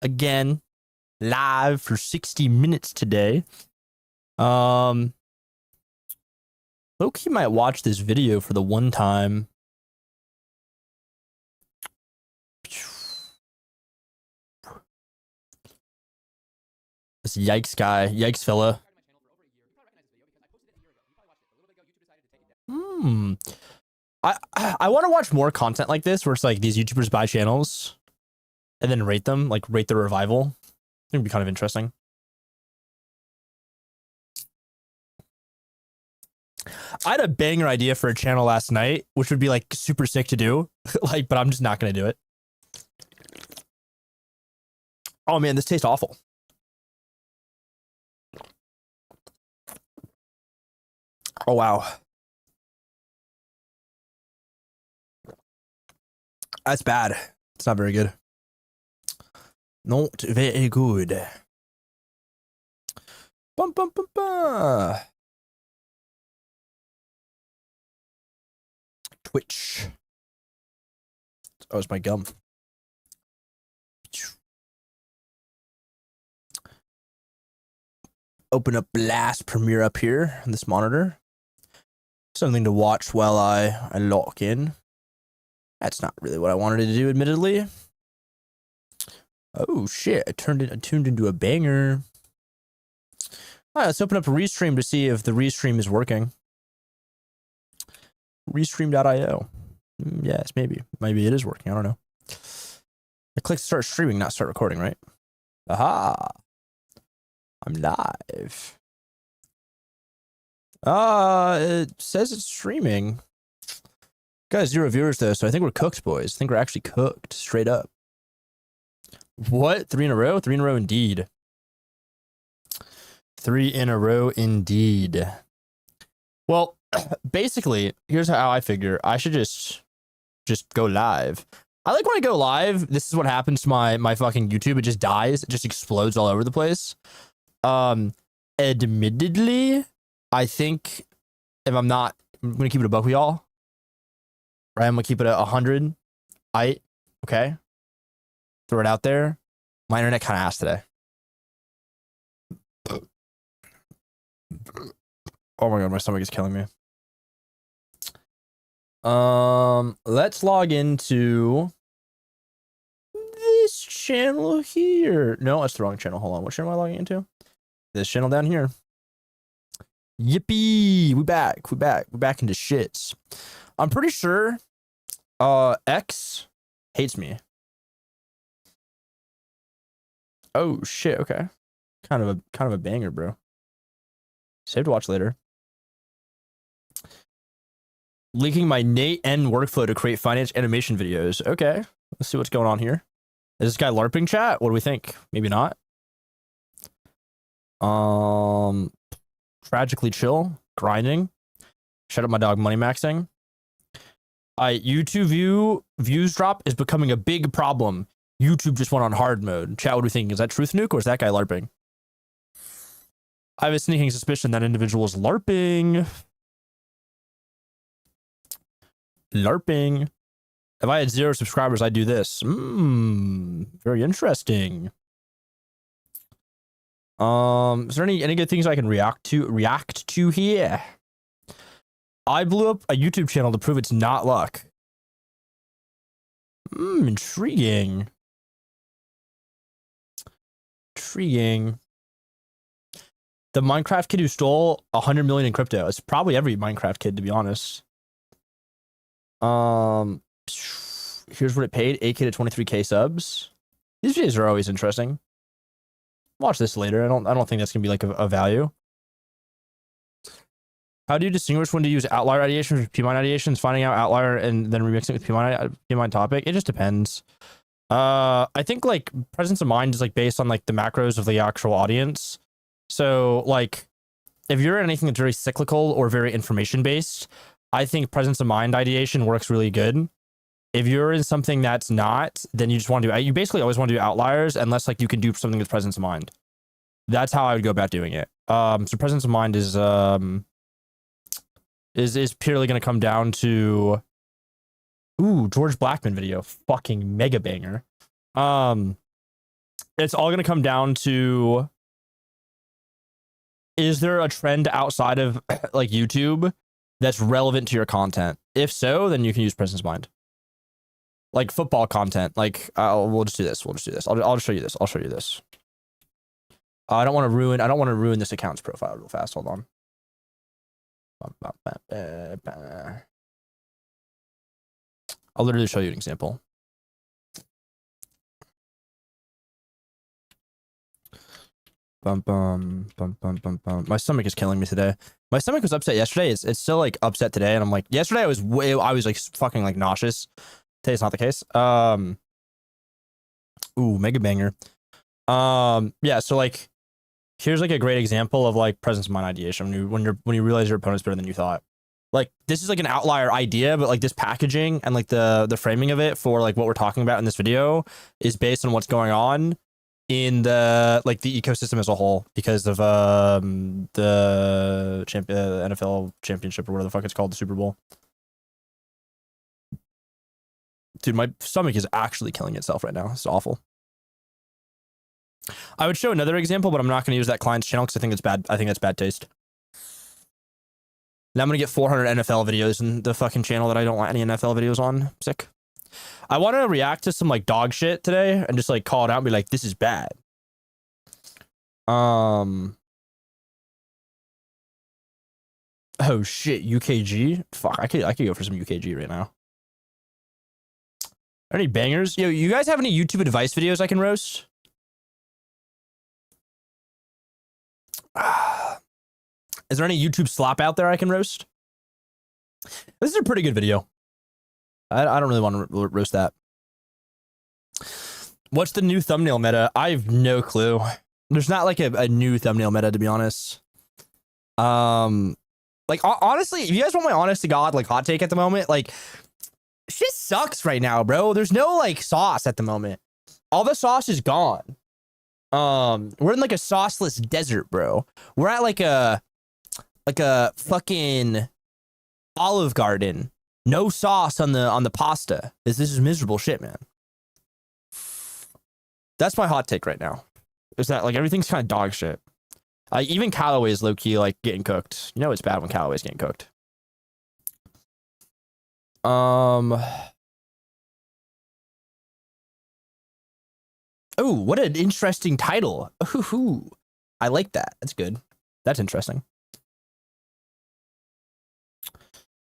again, live for 60 minutes today. Loki might watch this video for the one time. This yikes guy, yikes fella. I want to watch more content like this where it's like these YouTubers buy channels and then rate them, like rate their revival. I think it'd be kind of interesting. I had a banger idea for a channel last night, which would be like super sick to do. Like, but I'm just not gonna do it. Oh man, this tastes awful. Oh wow. That's bad. It's not very good. Not very good. Bum, bum, bum, bum. Twitch. Oh, it's my gum. Open up Blast Premiere up here on this monitor. Something to watch while I lock in. That's not really what I wanted to do, admittedly. Oh shit, I tuned into a banger. All right, let's open up a Restream to see if the Restream is working. Restream.io. Yes, maybe. Maybe it is working. I don't know. I clicked start streaming, not start recording, right? Aha. I'm live. It says it's streaming. Got 0 viewers though, so I think we're cooked, boys. I think we're actually cooked, straight up. What? 3 in a row? 3 in a row indeed. 3 in a row indeed. Well, basically, here's how I figure. I should just go live. I like when I go live, this is what happens to my fucking YouTube. It just dies. It just explodes all over the place. Admittedly, I think if I'm gonna keep it a buck with y'all. Right, I'm gonna keep it at 100. Okay. Throw it out there. My internet kind of ass today. Oh my god, my stomach is killing me. Let's log into this channel here. No, that's the wrong channel. Hold on. What channel am I logging into? This channel down here. Yippee! We back. We're back into shits. I'm pretty sure X hates me. Oh shit, okay. Kind of a banger, bro. Save to watch later. Linking my Nate N workflow to create finance animation videos. Okay. Let's see what's going on here. Is this guy LARPing, chat? What do we think? Maybe not. Tragically chill. Grinding. Shut up my dog money maxing. YouTube views drop is becoming a big problem. YouTube just went on hard mode. Chat, what do we think? Is that Truth Nuke or is that guy LARPing? I have a sneaking suspicion that individual is LARPing. LARPing. If I had 0 subscribers, I'd do this. Very interesting. Is there any good things I can react to here? I blew up a YouTube channel to prove it's not luck. Intriguing. Intriguing. The Minecraft kid who stole 100 million in crypto. It's probably every Minecraft kid, to be honest. Here's what it paid. 8K to 23K subs. These videos are always interesting. Watch this later. I don't think that's gonna be like a value. How do you distinguish when to use outlier ideations or P-Mine ideations? Finding out outlier and then remixing it with P-Mine topic. It just depends. I think like presence of mind is like based on like the macros of the actual audience. So like if you're in anything that's very cyclical or very information based, I think presence of mind ideation works really good. If you're in something that's not, then you just want to do, you basically always want to do outliers unless like you can do something with presence of mind. That's how I would go about doing it. So presence of mind is purely going to come down to, George Blackman video, fucking mega banger. it's all going to come down to, is there a trend outside of like YouTube that's relevant to your content? If so, then you can use Presence Mind. Like football content. Like we'll just do this. We'll just do this. I'll just show you this. I'll show you this. I don't want to ruin this account's profile real fast. Hold on. I'll literally show you an example. Bum, bum, bum, bum, bum, bum. My stomach is killing me today. My stomach was upset yesterday. It's still like upset today, and I'm like, yesterday I was like fucking like nauseous. Today's not the case. Ooh, mega banger. Yeah. So like, here's like a great example of like presence of mind ideation when you realize your opponent's better than you thought. Like this is like an outlier idea, but like this packaging and like the framing of it for like what we're talking about in this video is based on what's going on in the like the ecosystem as a whole because of the NFL championship or whatever the fuck it's called, the Super Bowl. Dude, my stomach is actually killing itself right now. It's awful. I would show another example, but I'm not going to use that client's channel because I think it's bad. I think that's bad taste. Now I'm going to get 400 NFL videos in the fucking channel that I don't want any NFL videos on. Sick. I want to react to some like dog shit today and just like call it out and be like, this is bad. Oh shit, UKG? Fuck, I could go for some UKG right now. Are any bangers? Yo, you guys have any YouTube advice videos I can roast? Is there any YouTube slop out there I can roast? This is a pretty good video. I don't really want to roast that. What's the new thumbnail meta? I have no clue. There's not like a new thumbnail meta, to be honest. Like honestly, if you guys want my honest to God like hot take at the moment, like shit sucks right now, bro. There's no like sauce at the moment. All the sauce is gone. We're in like a sauceless desert, bro. We're at like a fucking Olive Garden. No sauce on the pasta. This is miserable shit, man. That's my hot take right now. Is that like everything's kind of dog shit. Even Callaway is low key like getting cooked. You know it's bad when Callaway's getting cooked. Oh, what an interesting title. Ooh, I like that. That's good. That's interesting.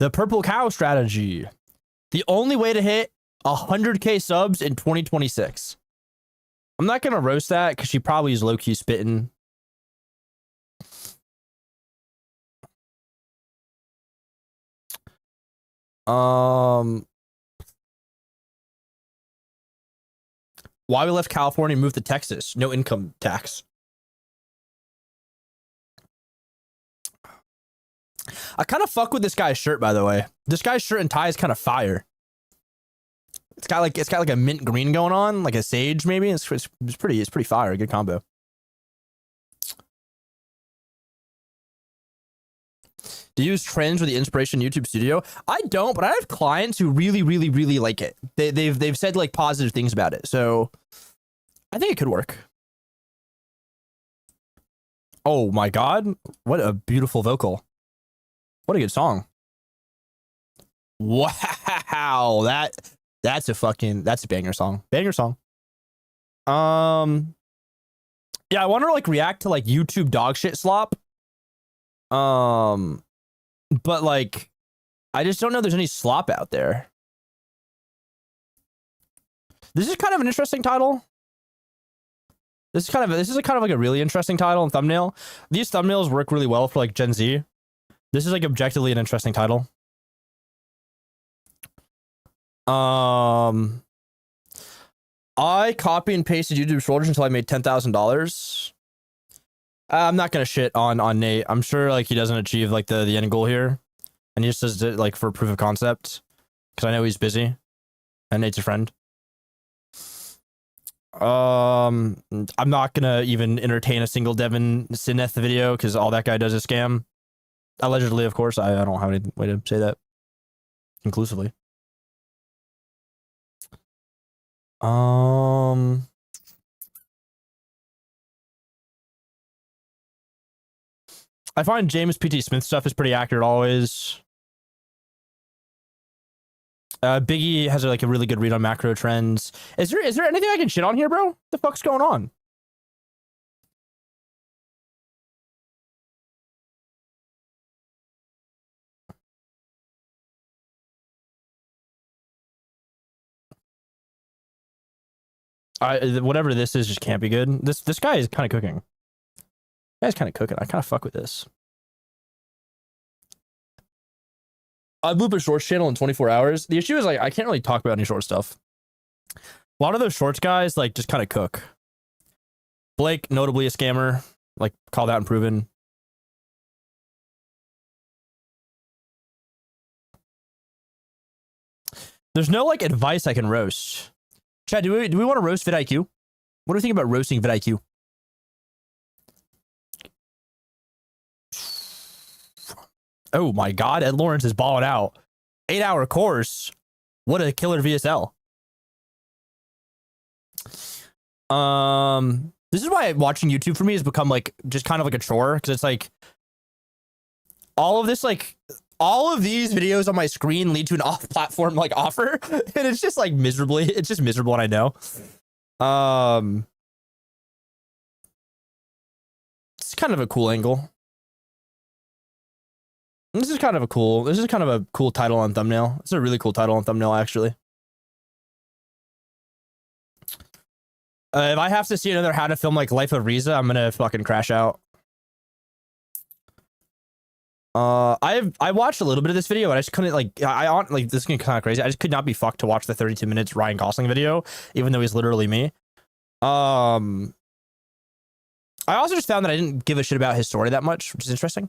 The purple cow strategy. The only way to hit 100K subs in 2026. I'm not going to roast that because she probably is low-key spitting. Why we left California and moved to Texas? No income tax. I kind of fuck with this guy's shirt, by the way. This guy's shirt and tie is kind of fire. It's got like a mint green going on, like a sage maybe. It's pretty fire. Good combo. Do you use trends or the inspiration YouTube Studio? I don't, but I have clients who really like it. They've said like positive things about it, so I think it could work. Oh my god, what a beautiful vocal! What a good song! Wow, that's a banger song. Banger song. Yeah, I want to like react to like YouTube dog shit slop. But like, I just don't know if there's any slop out there. This is kind of an interesting title. This is kind of like a really interesting title and thumbnail. These thumbnails work really well for like Gen Z. This is like objectively an interesting title. I copy and pasted YouTube shoulders until I made $10,000. I'm not gonna shit on Nate. I'm sure like he doesn't achieve like the end goal here, and he just does it like for proof of concept, because I know he's busy, and Nate's a friend. I'm not gonna even entertain a single Devin Sineth video because all that guy does is scam. Allegedly, of course. I don't have any way to say that conclusively. I find James P.T. Smith stuff is pretty accurate always. Biggie has like a really good read on macro trends. Is there anything I can shit on here, bro? What the fuck's going on? Whatever this is just can't be good. This guy is kind of cooking. This guy's kind of cooking. I kind of fuck with this. I blew up a shorts channel in 24 hours. The issue is like I can't really talk about any short stuff. A lot of those shorts guys like just kind of cook. Blake, notably a scammer, like called out and proven. There's no like advice I can roast. Chad, do we want to roast vidIQ? What do you think about roasting vidIQ? Oh my God, Ed Lawrence is balling out. 8-hour course. What a killer VSL. This is why watching YouTube for me has become like just kind of like a chore, because it's like all of these videos on my screen lead to an off-platform like offer, and it's just like it's just miserable, and I know. It's kind of a cool angle. This is kind of a cool title on thumbnail. It's a really cool title on thumbnail, actually. If I have to see another how to film like Life of Riza, I'm gonna fucking crash out. I watched a little bit of this video, but I just couldn't like this is kind of crazy. I just could not be fucked to watch the 32 minutes Ryan Gosling video, even though he's literally me. I also just found that I didn't give a shit about his story that much, which is interesting.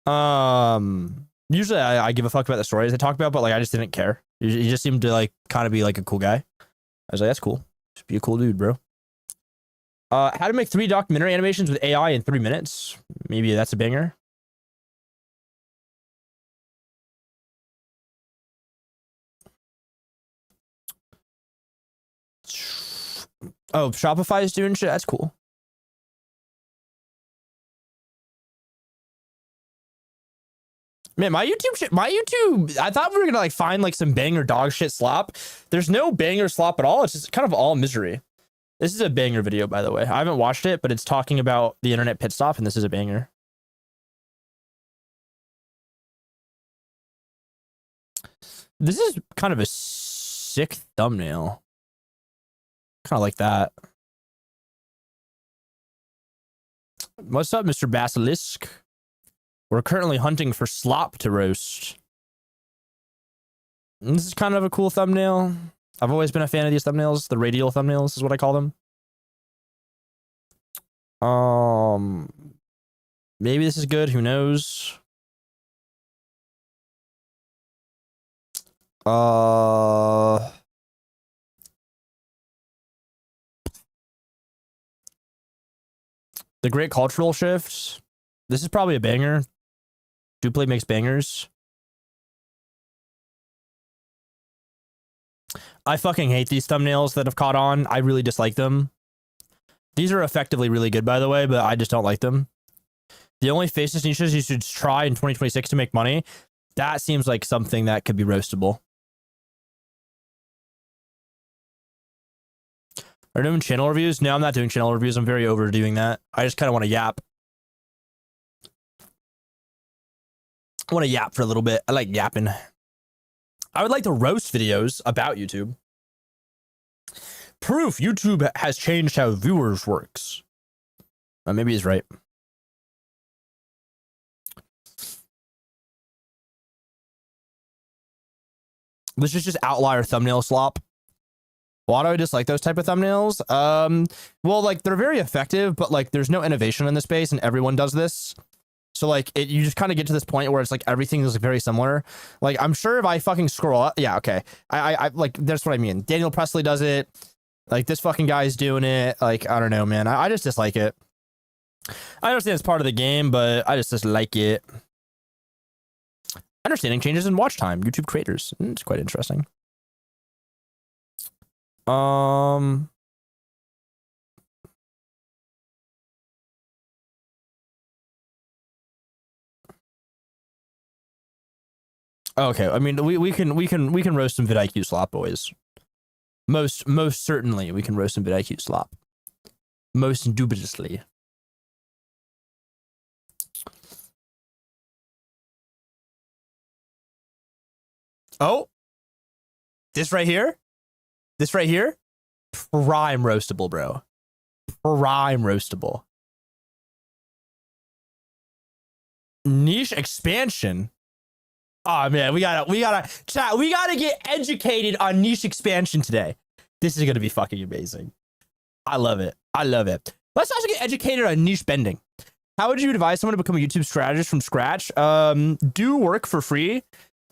Usually I give a fuck about the stories they talk about, but like I just didn't care. He just seemed to like kind of be like a cool guy. I was like, that's cool. Just be a cool dude, bro. How to make 3 documentary animations with AI in 3 minutes. Maybe that's a banger. Oh, Shopify is doing shit. That's cool. Man, my YouTube, I thought we were gonna like find like some banger dog shit slop. There's no banger slop at all. It's just kind of all misery. This is a banger video, by the way. I haven't watched it, but it's talking about the internet pit stop, and this is a banger. This is kind of a sick thumbnail. Kind of like that. What's up, Mr. Basilisk? We're currently hunting for slop to roast. And this is kind of a cool thumbnail. I've always been a fan of these thumbnails. The radial thumbnails is what I call them. Maybe this is good. Who knows? The Great Cultural Shift. This is probably a banger. Duplay makes bangers. I fucking hate these thumbnails that have caught on. I really dislike them. These are effectively really good, by the way, but I just don't like them. The only faceless niches you should try in 2026 to make money, that seems like something that could be roastable. Are you doing channel reviews? No, I'm not doing channel reviews. I'm very overdoing that. I just kind of want to yap. I want to yap for a little bit. I like yapping. I would like to roast videos about YouTube. Proof YouTube has changed how viewers works. Maybe he's right. This is just outlier thumbnail slop. Why do I dislike those type of thumbnails? Well, like they're very effective, but like there's no innovation in the space, and everyone does this. So like you just kind of get to this point where it's like everything is very similar. Like I'm sure if I fucking scroll up, yeah, okay. I like that's what I mean. Daniel Presley does it. Like this fucking guy's doing it. Like I don't know, man. I just dislike it. I understand it's part of the game, but I just dislike it. Understanding changes in watch time. YouTube creators. It's quite interesting. Okay, I mean we can roast some vidIQ slop, boys. Most certainly we can roast some vidIQ slop. Most indubitably. Oh, this right here, prime roastable, bro. Prime roastable. Niche expansion. Oh man, we gotta chat. We gotta get educated on niche expansion today. This is gonna be fucking amazing. I love it. I love it. Let's also get educated on niche bending. How would you advise someone to become a YouTube strategist from scratch? Do work for free.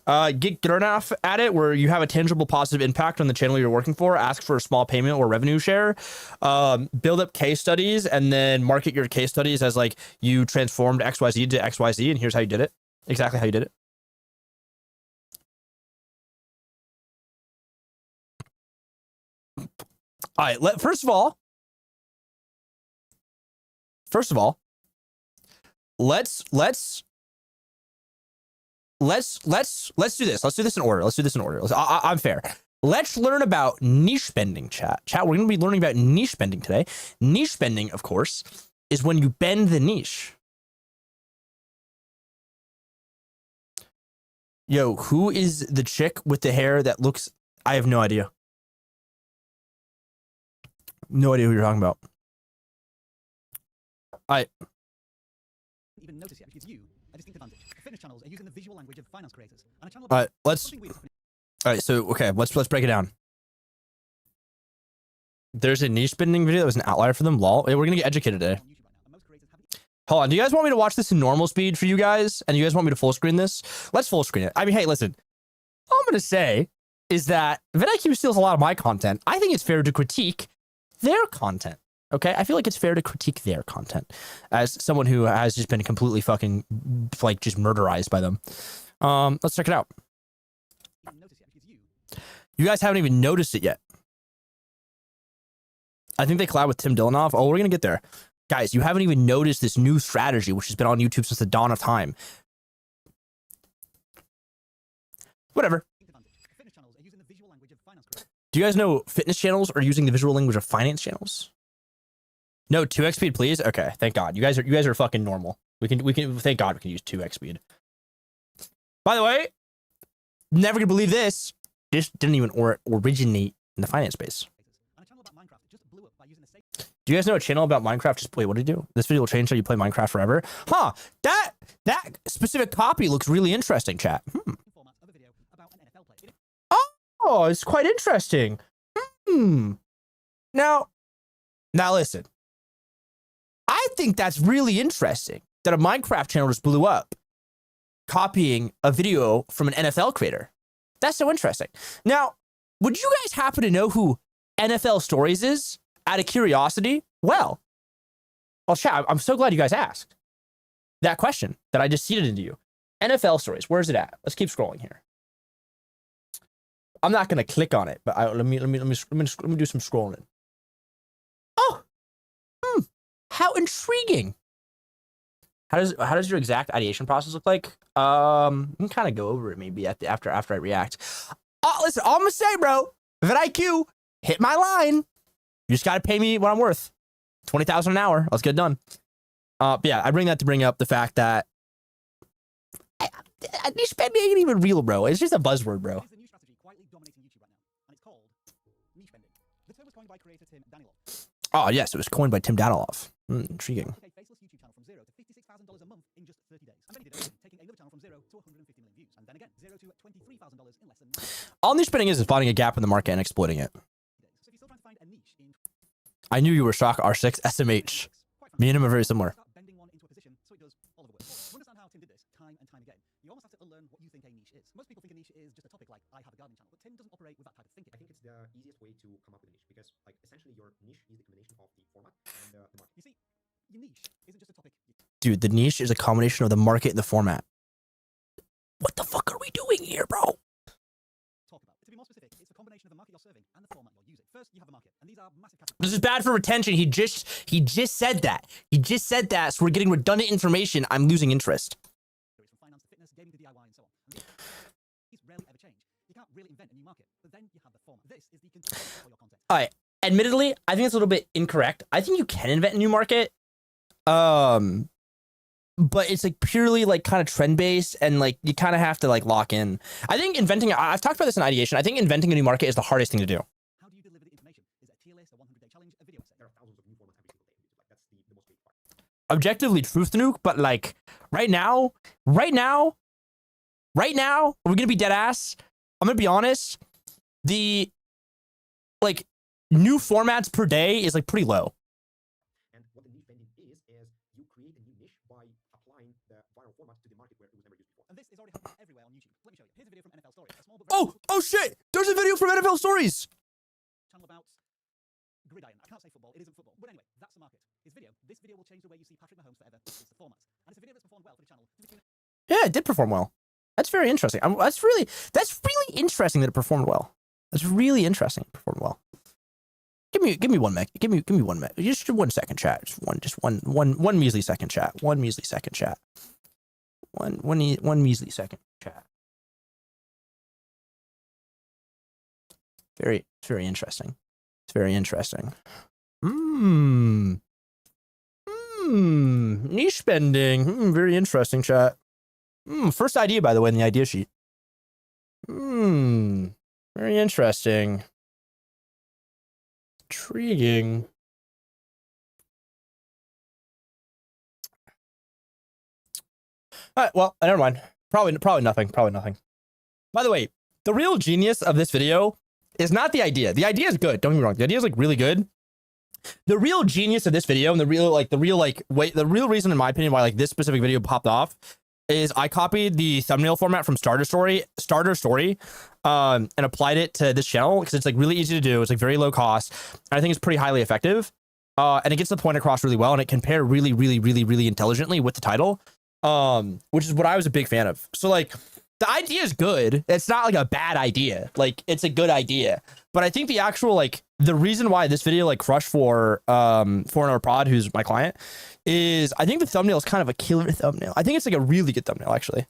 Get good enough at it where you have a tangible positive impact on the channel you're working for. Ask for a small payment or revenue share. Build up case studies and then market your case studies as like you transformed XYZ to XYZ and here's how you did it. Exactly how you did it. All right, first of all, let's do this. Let's do this in order. I'm fair. Let's learn about niche bending, chat. We're going to be learning about niche bending today. Niche bending, of course, is when you bend the niche. Yo, who is the chick with the hair that looks... I have no idea. No idea who you're talking about. Even notice yet because you a distinct advantage. Fitness channels are using the visual language of finance creators. And a channel all right, so okay, let's break it down. There's a niche bending video that was an outlier for them. Lol. Hey, we're gonna get educated today. Hold on, do you guys want me to watch this in normal speed for you guys? And you guys want me to full screen this? Let's full screen it. I mean, hey, listen. All I'm gonna say is that vidIQ steals a lot of my content. I think it's fair to critique their content. Okay, I feel like it's fair to critique their content as someone who has just been completely fucking like just murderized by them. Let's check it out. You guys haven't even noticed it yet. I think they collab with Tim Dillanoff. Oh, we're gonna get there. Guys, you haven't even noticed this new strategy, which has been on YouTube since the dawn of time. Whatever. Do you guys know fitness channels are using the visual language of finance channels? No, 2x speed, please. Okay, thank God. You guys are fucking normal. We can thank God we can use 2x speed. By the way, never gonna believe this. This didn't even originate in the finance space. Do you guys know a channel about Minecraft? Just wait, what did he do? This video will change how you play Minecraft forever. Huh? That specific copy looks really interesting, chat. Oh, it's quite interesting. Now listen. I think that's really interesting that a Minecraft channel just blew up copying a video from an NFL creator. That's so interesting. Now, would you guys happen to know who NFL Stories is? Out of curiosity? Well, chat, I'm so glad you guys asked that question that I just seeded into you. NFL Stories, where's it at? Let's keep scrolling here. I'm not gonna click on it, but let me do some scrolling. Oh, how intriguing. How does your exact ideation process look like? You can kind of go over it maybe after I react. Oh, listen, all I'm gonna say, bro, vidIQ, hit my line. You just gotta pay me what I'm worth. $20,000 an hour. Let's get it done. But yeah, I bring that to bring up the fact that niche bending ain't even real, bro. It's just a buzzword, bro. Oh yes, it was coined by Tim Daniloff. Intriguing. All niche bending is finding a gap in the market and exploiting it. I knew you were shocked. R6 SMH. Me and him are very similar. Most people think a niche is just a topic like I have a gardening channel, but Tim doesn't operate with that type of thinking. I think it's the easiest way to come up with a niche because, like, essentially your niche is the combination of the format and the market. You see, your niche isn't just a topic. Dude, the niche is a combination of the market and the format. What the fuck are we doing here, bro? Talk about. To be more specific, it's a combination of the market you're serving and the format you're using. First, you have a market, and these are massive categories. This is bad for retention. He just said that. He just said that, so we're getting redundant information. I'm losing interest. From finance to fitness, gaming to DIY, and so on. invent a new market, but then you have the format. This is the container for your content. All right. Admittedly, I think it's a little bit incorrect. I think you can invent a new market. But it's like purely like kind of trend based, and like you kind of have to like lock in. I think I've talked about this in ideation. I think inventing a new market is the hardest thing to do. How do you deliver the information? Is it a tier list, a 100-day challenge, a video set? There are thousands of new formats every single day. Like that's the most basic part. Objectively truth nuke, but like right now, we're gonna be dead ass. I'm gonna be honest. The like new formats per day is like pretty low. And what the niche vending is you create a new niche by applying the viral format to the market where it was never used before. And this is already happening everywhere on YouTube. Let me show you. Here's a video from NFL Story. A small but very Oh shit! There's a video from NFL Stories. channel about gridiron. I can't say football. It isn't football. But anyway, that's the market. This video will change the way you see Patrick Mahomes forever. It's the format. And it's a video that's performed well for the channel. Yeah, it did perform well. That's very interesting. That's really interesting that it performed well. That's really interesting. It performed well. Give me one meg. Give me 1 meg. Just 1 second, chat. Just one measly second, chat. One measly second, chat. One measly second, chat. It's very interesting. It's very interesting. Niche spending. Very interesting, chat. First idea, by the way, in the idea sheet. Very interesting. Intriguing. All right, well, never mind. Probably nothing. By the way, the real genius of this video is not the idea. The idea is good. Don't get me wrong. The idea is like really good. The real genius of this video and the real reason, in my opinion, why like this specific video popped off is I copied the thumbnail format from Starter Story, and applied it to this channel because it's like really easy to do. It's like very low cost. And I think it's pretty highly effective. And it gets the point across really well, and it can pair really intelligently with the title, which is what I was a big fan of. So like the idea is good. It's not like a bad idea. Like it's a good idea. But I think the actual like the reason why this video like crushed for 4-hour Prod, who's my client, is I think the thumbnail is kind of a killer thumbnail. I think it's like a really good thumbnail actually.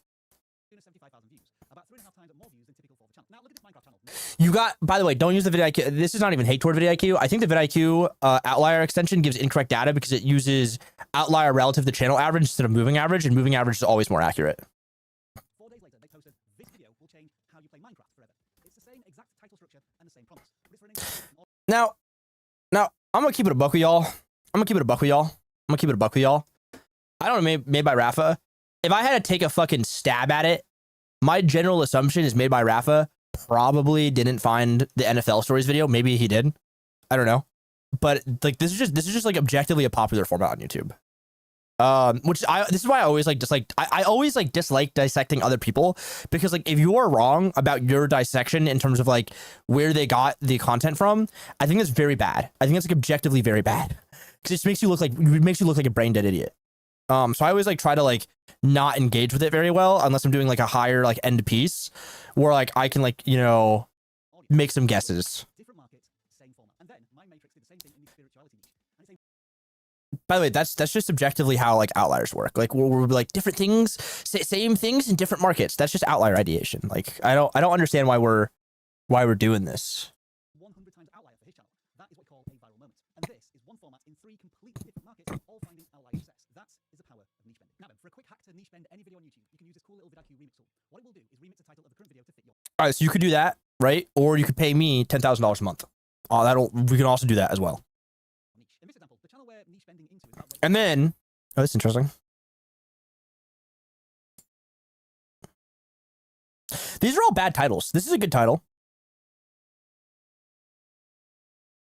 75,000 views, about 3.5 times more views than typical for the channel. Now look at this Minecraft channel. You got, by the way, don't use the vidIQ. This is not even hate toward vidIQ. I think the vidIQ outlier extension gives incorrect data because it uses outlier relative to channel average instead of moving average, and moving average is always more accurate. 4 days later, they posted, this video will change how you play Minecraft forever. It's the same exact title structure and the same promise. But it's for an increase Now, I'm gonna keep it a buck with y'all. I don't know, made by Rafa. If I had to take a fucking stab at it, my general assumption is made by Rafa probably didn't find the NFL Stories video. Maybe he did. I don't know. But like this is just like objectively a popular format on YouTube. This is why I always I always like dislike dissecting other people, because like if you are wrong about your dissection in terms of like where they got the content from, I think that's very bad. I think that's like objectively very bad, because it makes you look like a brain dead idiot. So I always like try to like not engage with it very well unless I'm doing like a higher like end piece where like I can like, you know, make some guesses. different markets, same format. And then my matrix did the same thing in the spirituality niche. And it's By the way, that's just subjectively how like outliers work. Like we're like different things, same things in different markets. That's just outlier ideation. Like I don't understand why we're doing this. 100 times outlier for his channel. That is what we call a viral moment. And this is one format in 3 completely different markets, all finding outlier success. That is the power of niche bending. Now then, for a quick hack to niche bend any video on YouTube, you can use this cool little vidIQ remix tool. What it will do is remix the title of the current video to fit your. All right, so you could do that, right? Or you could pay me $10,000 a month. We can also do that as well. Niche. In this example, the channel where niche bending into is about And then, oh, that's interesting. These are all bad titles. This is a good title.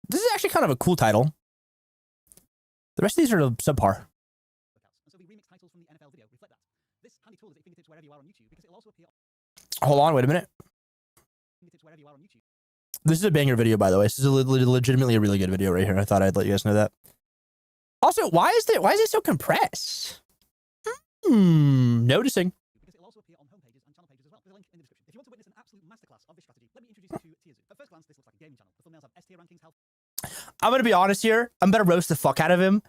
This is actually kind of a cool title. The rest of these are subpar. workouts. And so we remix titles from the NFL video reflect that. This handy tool is at your fingertips wherever you are on YouTube, because it'll also appear Hold on, wait a minute. fingertips wherever you are on YouTube. This is a banger video, by the way. This is legitimately a really good video right here. I thought I'd let you guys know that. Also, why is it so compressed? Noticing. Because it'll also appear on homepages and channel pages as well. There's a link in the description. If you want to witness an absolute masterclass of this strategy, let me introduce you to Tier Zoo. At first glance, this looks like a gaming channel. The thumbnails have S tier rankings, health, I'm gonna be honest here. I'm gonna roast the fuck out of him,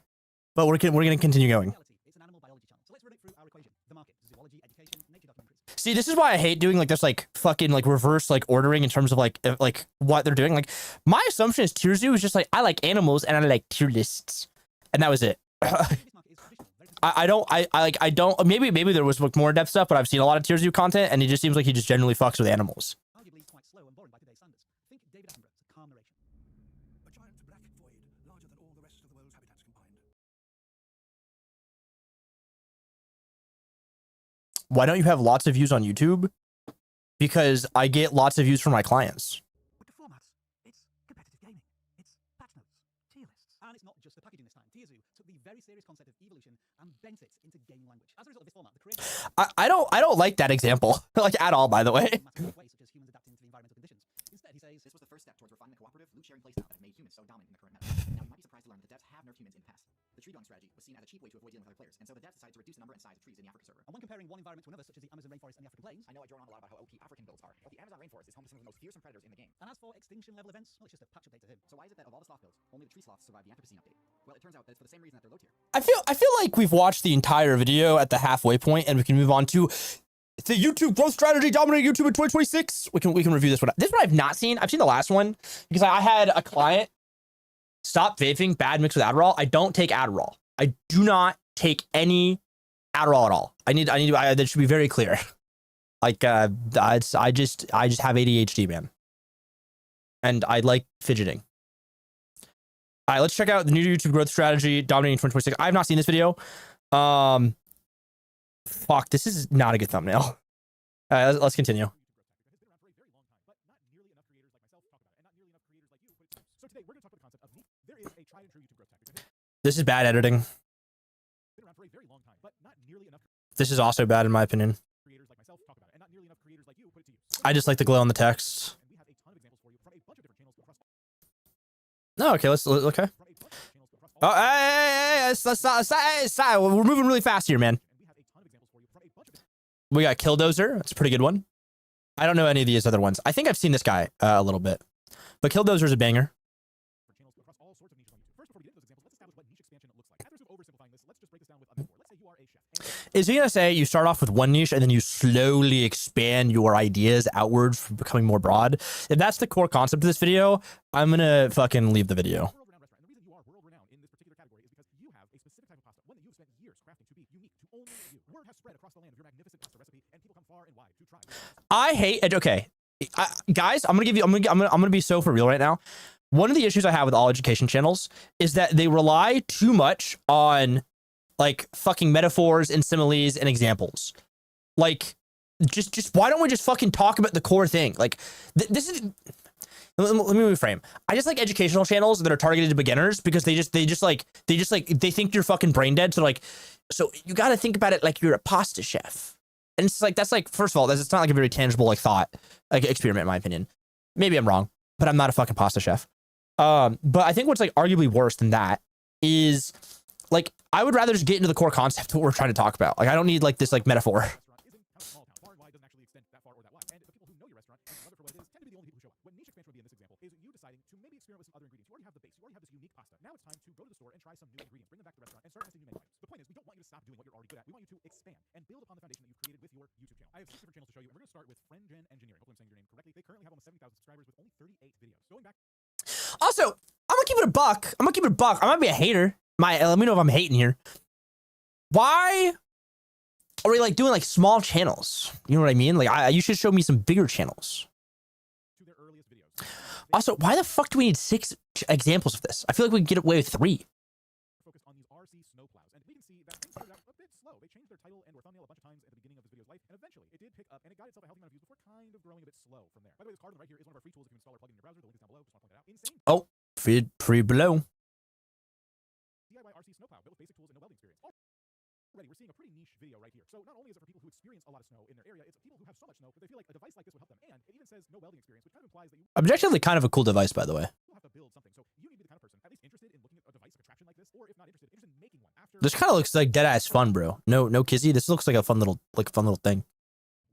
but we're gonna continue going. reality. It's an animal biology channel. So let's run it through our equation. The market, zoology, education, nature documentaries. See, this is why I hate doing like this, like fucking like reverse like ordering in terms of like what they're doing. Like my assumption is tier zoo is just like I like animals and I like tier lists, and that was it. I don't. Maybe there was like more depth stuff, but I've seen a lot of tier zoo content, and it just seems like he just generally fucks with animals. Arguably quite slow and boring by today's standards. Think David Attenborough's calm narration. A giant black void, larger than all the rest of the world's habitats combined. Why don't you have lots of views on YouTube? Because I get lots of views from my clients. With the formats, it's competitive gaming. It's patch notes, tier lists. And it's not just the packaging this time. TierZoo took the very serious concept of evolution and bent it into gaming language. As a result of this format, the creation I don't like that example like at all. By the way. massive ways such as humans adapting to the environmental conditions. Instead, he says, This was the first step towards refining a cooperative, loot-sharing playstyle that made humans so dominant in the current meta. Now, you might be surprised to learn that the devs have nerfed humans in the past. The tree dwelling strategy was seen as a cheap way to avoid dealing with other players, and so the devs decided to reduce the number and size of trees in the Africa server. and when comparing one environment to another, such as the Amazon rainforest and the African plains, I know I drone on a lot about how OP African builds are, but the Amazon rainforest is home to some of the most fearsome predators in the game. and as for extinction level events, well, it's just a patch update to him. So why is it that of all the sloth builds, only the tree sloths survive the Anthropocene update? Well, it turns out that it's for the same reason that they're low tier. I feel like we've watched the entire video at the halfway point, and we can move on to the YouTube growth strategy dominating YouTube in 2026. We can review this one. This one I've not seen. I've seen the last one because I had a client stop vaping bad mixed with Adderall. I don't take Adderall. I do not take any Adderall at all. That should be very clear. Like I just have ADHD, man, and I like fidgeting. All right, let's check out the new YouTube growth strategy dominating 2026. I have not seen this video. Fuck, this is not a good thumbnail. All right, let's continue. This is bad editing. This is also bad in my opinion. I just like the glow on the text. No, okay, okay. Oh, hey, let's stop. We're moving really fast here, man. We got Killdozer. That's a pretty good one. I don't know any of these other ones. I think I've seen this guy a little bit, but Killdozer's a banger. Is he gonna say you start off with one niche and then you slowly expand your ideas outwards for becoming more broad? If that's the core concept of this video, I'm gonna fucking leave the video. I hate it. Okay, guys, I'm gonna be so for real right now. One of the issues I have with all education channels is that they rely too much on like fucking metaphors and similes and examples. Like, just why don't we just fucking talk about the core thing? Like, this is. Let me reframe. I just like educational channels that are targeted to beginners because they think you're fucking brain dead. So you got to think about it like you're a pasta chef. And it's like, that's like, first of all, it's not like a very tangible like thought, like experiment in my opinion. Maybe I'm wrong, but I'm not a fucking pasta chef. But I think what's like arguably worse than that is like, I would rather just get into the core concept of what we're trying to talk about. Like, I don't need like this like metaphor. Also, I'm gonna keep it a buck. I might be a hater. Let me know if I'm hating here. Why are we like doing like small channels? You know what I mean? Like, you should show me some bigger channels. Also, why the fuck do we need 6 examples of this? I feel like we can get away with 3. Oh, free below. We're seeing a pretty niche video right here. So not only is it for people who experience a lot of snow in their area, it's people who have so much snow that they feel like a device like this would help them. And it even says no welding experience, which kind of implies that you Objectively kind of a cool device, by the way. have to build something. So you need to be the kind of person at least interested in looking at a device of attraction like this, or if not interested in making one. After This kind of looks like dead ass fun, bro. No kizzy. This looks like a fun little thing.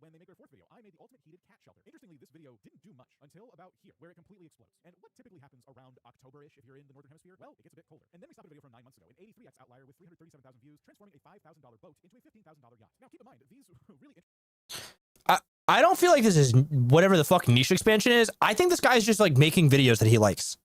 when they make their 4th video, I made the ultimate heated cat shelter. Interestingly, this video didn't do much until about here, where it completely explodes. And what typically happens around October-ish if you're in the northern hemisphere? Well, it gets a bit colder. And then we stopped a video from 9 months ago, an 83x outlier with 337,000 views, transforming a $5,000 boat into a $15,000 yacht. Now, keep in mind, these really I don't feel like this is whatever the fuck niche expansion is. I think this guy's just like making videos that he likes.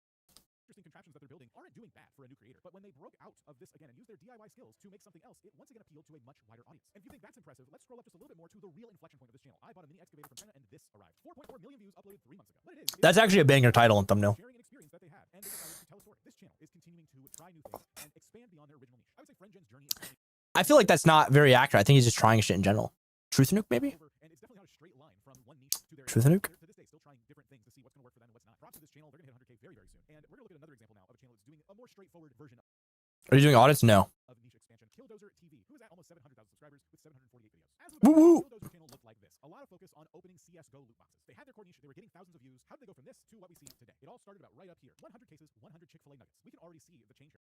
Interesting contraptions that they're building aren't doing bad for a new creator, but when they broke out of this again and used their DIY skills to make something else, it once again appealed to a much wider audience. And if you think that's impressive, let's scroll up just a little bit more to the real inflection point of this channel. I bought a mini excavator from China and this arrived. 4.4 million views uploaded 3 months ago. What it is That's actually a banger title and thumbnail. sharing an experience that they had, and they decided to tell a story. This channel is continuing to try new things and expand beyond their original niche. I would say FriendGen's journey is I feel like that's not very accurate. I think he's just trying shit in general. Truth Nuke, maybe? over, and it's definitely not a straight line from one niche to their Truth Nuke? They're to this day still trying different things to see what's going to work for them and what's not. Props to this channel. They're going to hit 100K very, very soon. And we're going to look at another example now of a channel that's doing a more straightforward version Are you doing audits? No. of niche expansion. Killdozer TV, who is at almost 700,000 subscribers with 748 videos. As we Woo woo. Killdozer channel looked like this. A lot of focus on opening CS:GO loot boxes. They had their core niche. They were getting thousands of views. How did they go from this to what we see today? It all started about right up here. 100 cases, 100 Chick-fil-A nuggets. We can already see the change here.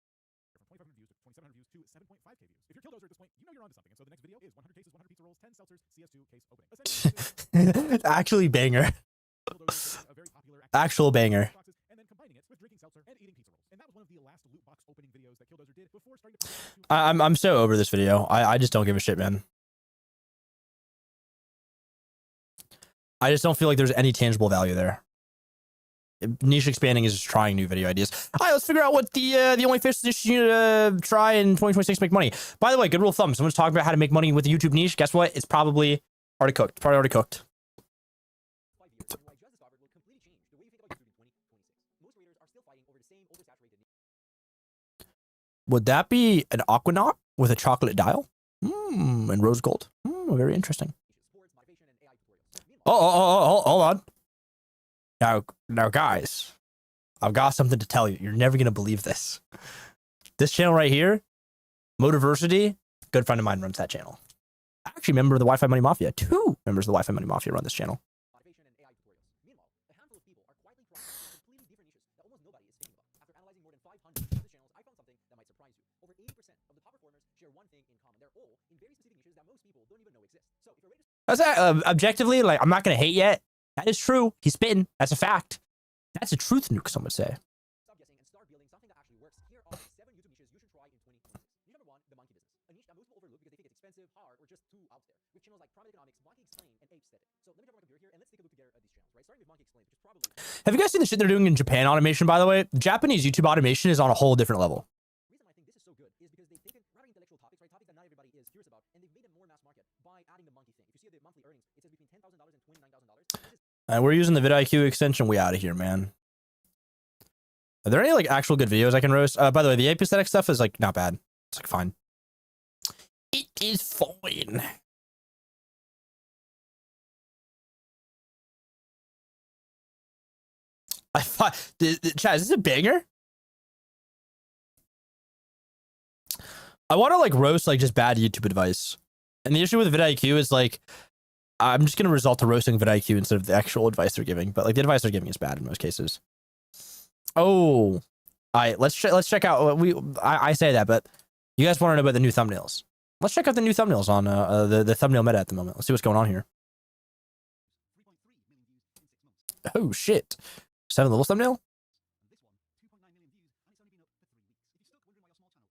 From 2,500 views to 2,700 views to 7.5K views. If you're Killdozer at this point, you know you're onto something. And so the next video is 100 cases, 100 pizza rolls, 10 seltzers, CS2 case opening. Essentially, Actually banger. Killdozer is a very popular Actual banger. boxes, and then combining it with drinking seltzer and eating pizza rolls. And that was one of the last loot box opening videos that Killdozer did before starting to I'm so over this video. I just don't give a shit, man. I just don't feel like there's any tangible value there. Niche expanding is just trying new video ideas. All right, let's figure out what the only fish dish you need to try in 2026 to make money. By the way, good rule of thumb. Someone's talking about how to make money with the YouTube niche. Guess what? It's probably already cooked. Probably already cooked. 5 years, and why Jurassic Starboard will completely change the way you think about YouTube in 2026. Most creators are still fighting over the same oversaturated niche. Would that be an Aquanaut with a chocolate dial? And rose gold. Very interesting. Sports, motivation, and AI tutorials. Hold on. Now, guys, I've got something to tell you. You're never gonna believe this. This channel right here, Motiversity, good friend of mine runs that channel. Actually, member of the Wi-Fi Money Mafia. 2 members of the Wi-Fi Money Mafia run this channel. Motivation and AI tutorials. Meanwhile, a handful of people are quietly trying completely different niches that almost nobody is thinking about. After analyzing more than 500 business channels, I found something that might surprise you. Over 80% of the top performers share one thing in common. They're all in very specific niches that most people don't even know exist. So if you're ready to That's objectively, like, I'm not gonna hate yet. That is true. He's spitting. That's a fact. That's a truth nuke, some would say. stop guessing and start building something that actually works, here are 7 YouTube niches you should try in 2026. Niche number 1, the monkey business. A niche that most people overlook because they think it's expensive, hard, or just too out there. With channels like Private Economics, Monkey Explain, and Ape Aesthetic. So let me drop my computer here and let's take a look together at these channels, right? Starting with Monkey Explain, which is probably Have you guys seen the shit they're doing in Japan automation, by the way? Japanese YouTube automation is on a whole different level. the reason I think this is so good is because they've taken rather intellectual topics, right? Topics that not everybody is curious about, and they've made them more mass market by adding the monkey thing. If you see the monthly earnings, it says between $10,000 and $29,000. We're using the vidIQ extension. We out of here, man. Are there any like actual good videos I can roast? By the way, the Ape Aesthetic stuff is like not bad. It's like fine. It is fine. I thought, Chad, is this a banger? I want to like roast like just bad YouTube advice. And the issue with vidIQ is like, I'm just going to resort to roasting vidIQ instead of the actual advice they're giving. But like the advice they're giving is bad in most cases. Oh, all right. Let's check out. I say that, but you guys want to know about the new thumbnails? Let's check out the new thumbnails on the thumbnail meta at the moment. Let's see what's going on here. 3.3 million views in 6 months. Oh shit! 7 level thumbnail. And this one, 2.9 million views, and it's only been up for 3 weeks. If you're stuck wondering why your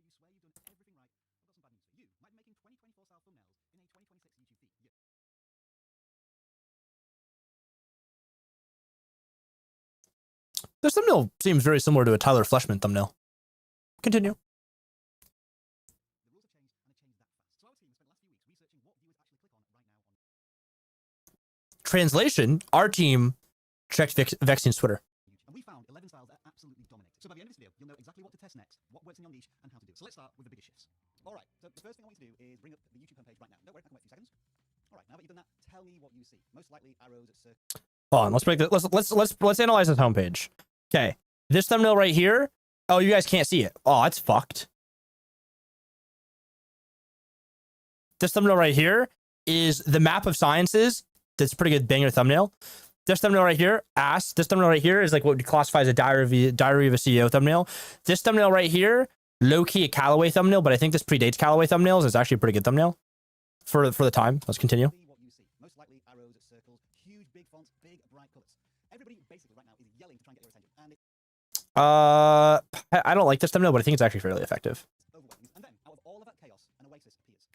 small channel isn't getting any views, even though you swear you've done everything right, I've got some bad news for you. You might be making 2024 style thumbnails in a 2026 YouTube feed. This thumbnail seems very similar to a Tyler Fleshman thumbnail. Continue. The rules have changed, and they've changed that fast. So our team spent the last few weeks researching what viewers actually click on right now on Translation: our team checked Vexion's Twitter. YouTube. And we found 11 styles that absolutely dominate. So by the end of this video, you'll know exactly what to test next, what works in your niche, and how to do it. So let's start with the biggest shifts. All right, so the first thing I want you to do is bring up the YouTube homepage right now. Don't worry, I can wait a few seconds. All right, now that you've done that, tell me what you see. Most likely arrows at circles. Hold on, let's break the let's analyze this homepage. Okay, this thumbnail right here. Oh, you guys can't see it. Oh, it's fucked. This thumbnail right here is the map of sciences. That's a pretty good banger thumbnail. This thumbnail right here, ass. This thumbnail right here is like what we classify as a diary of a CEO thumbnail. This thumbnail right here, low key a Callaway thumbnail, but I think this predates Callaway thumbnails. It's actually a pretty good thumbnail for the time. Let's continue. See what you see. Most likely arrows at circles, huge big fonts, big bright colors. Everybody basically right now is yelling to try and get your attention, and it's I don't like this thumbnail, but I think it's actually fairly effective. overwhelming. And then out of all of that chaos, an oasis appears.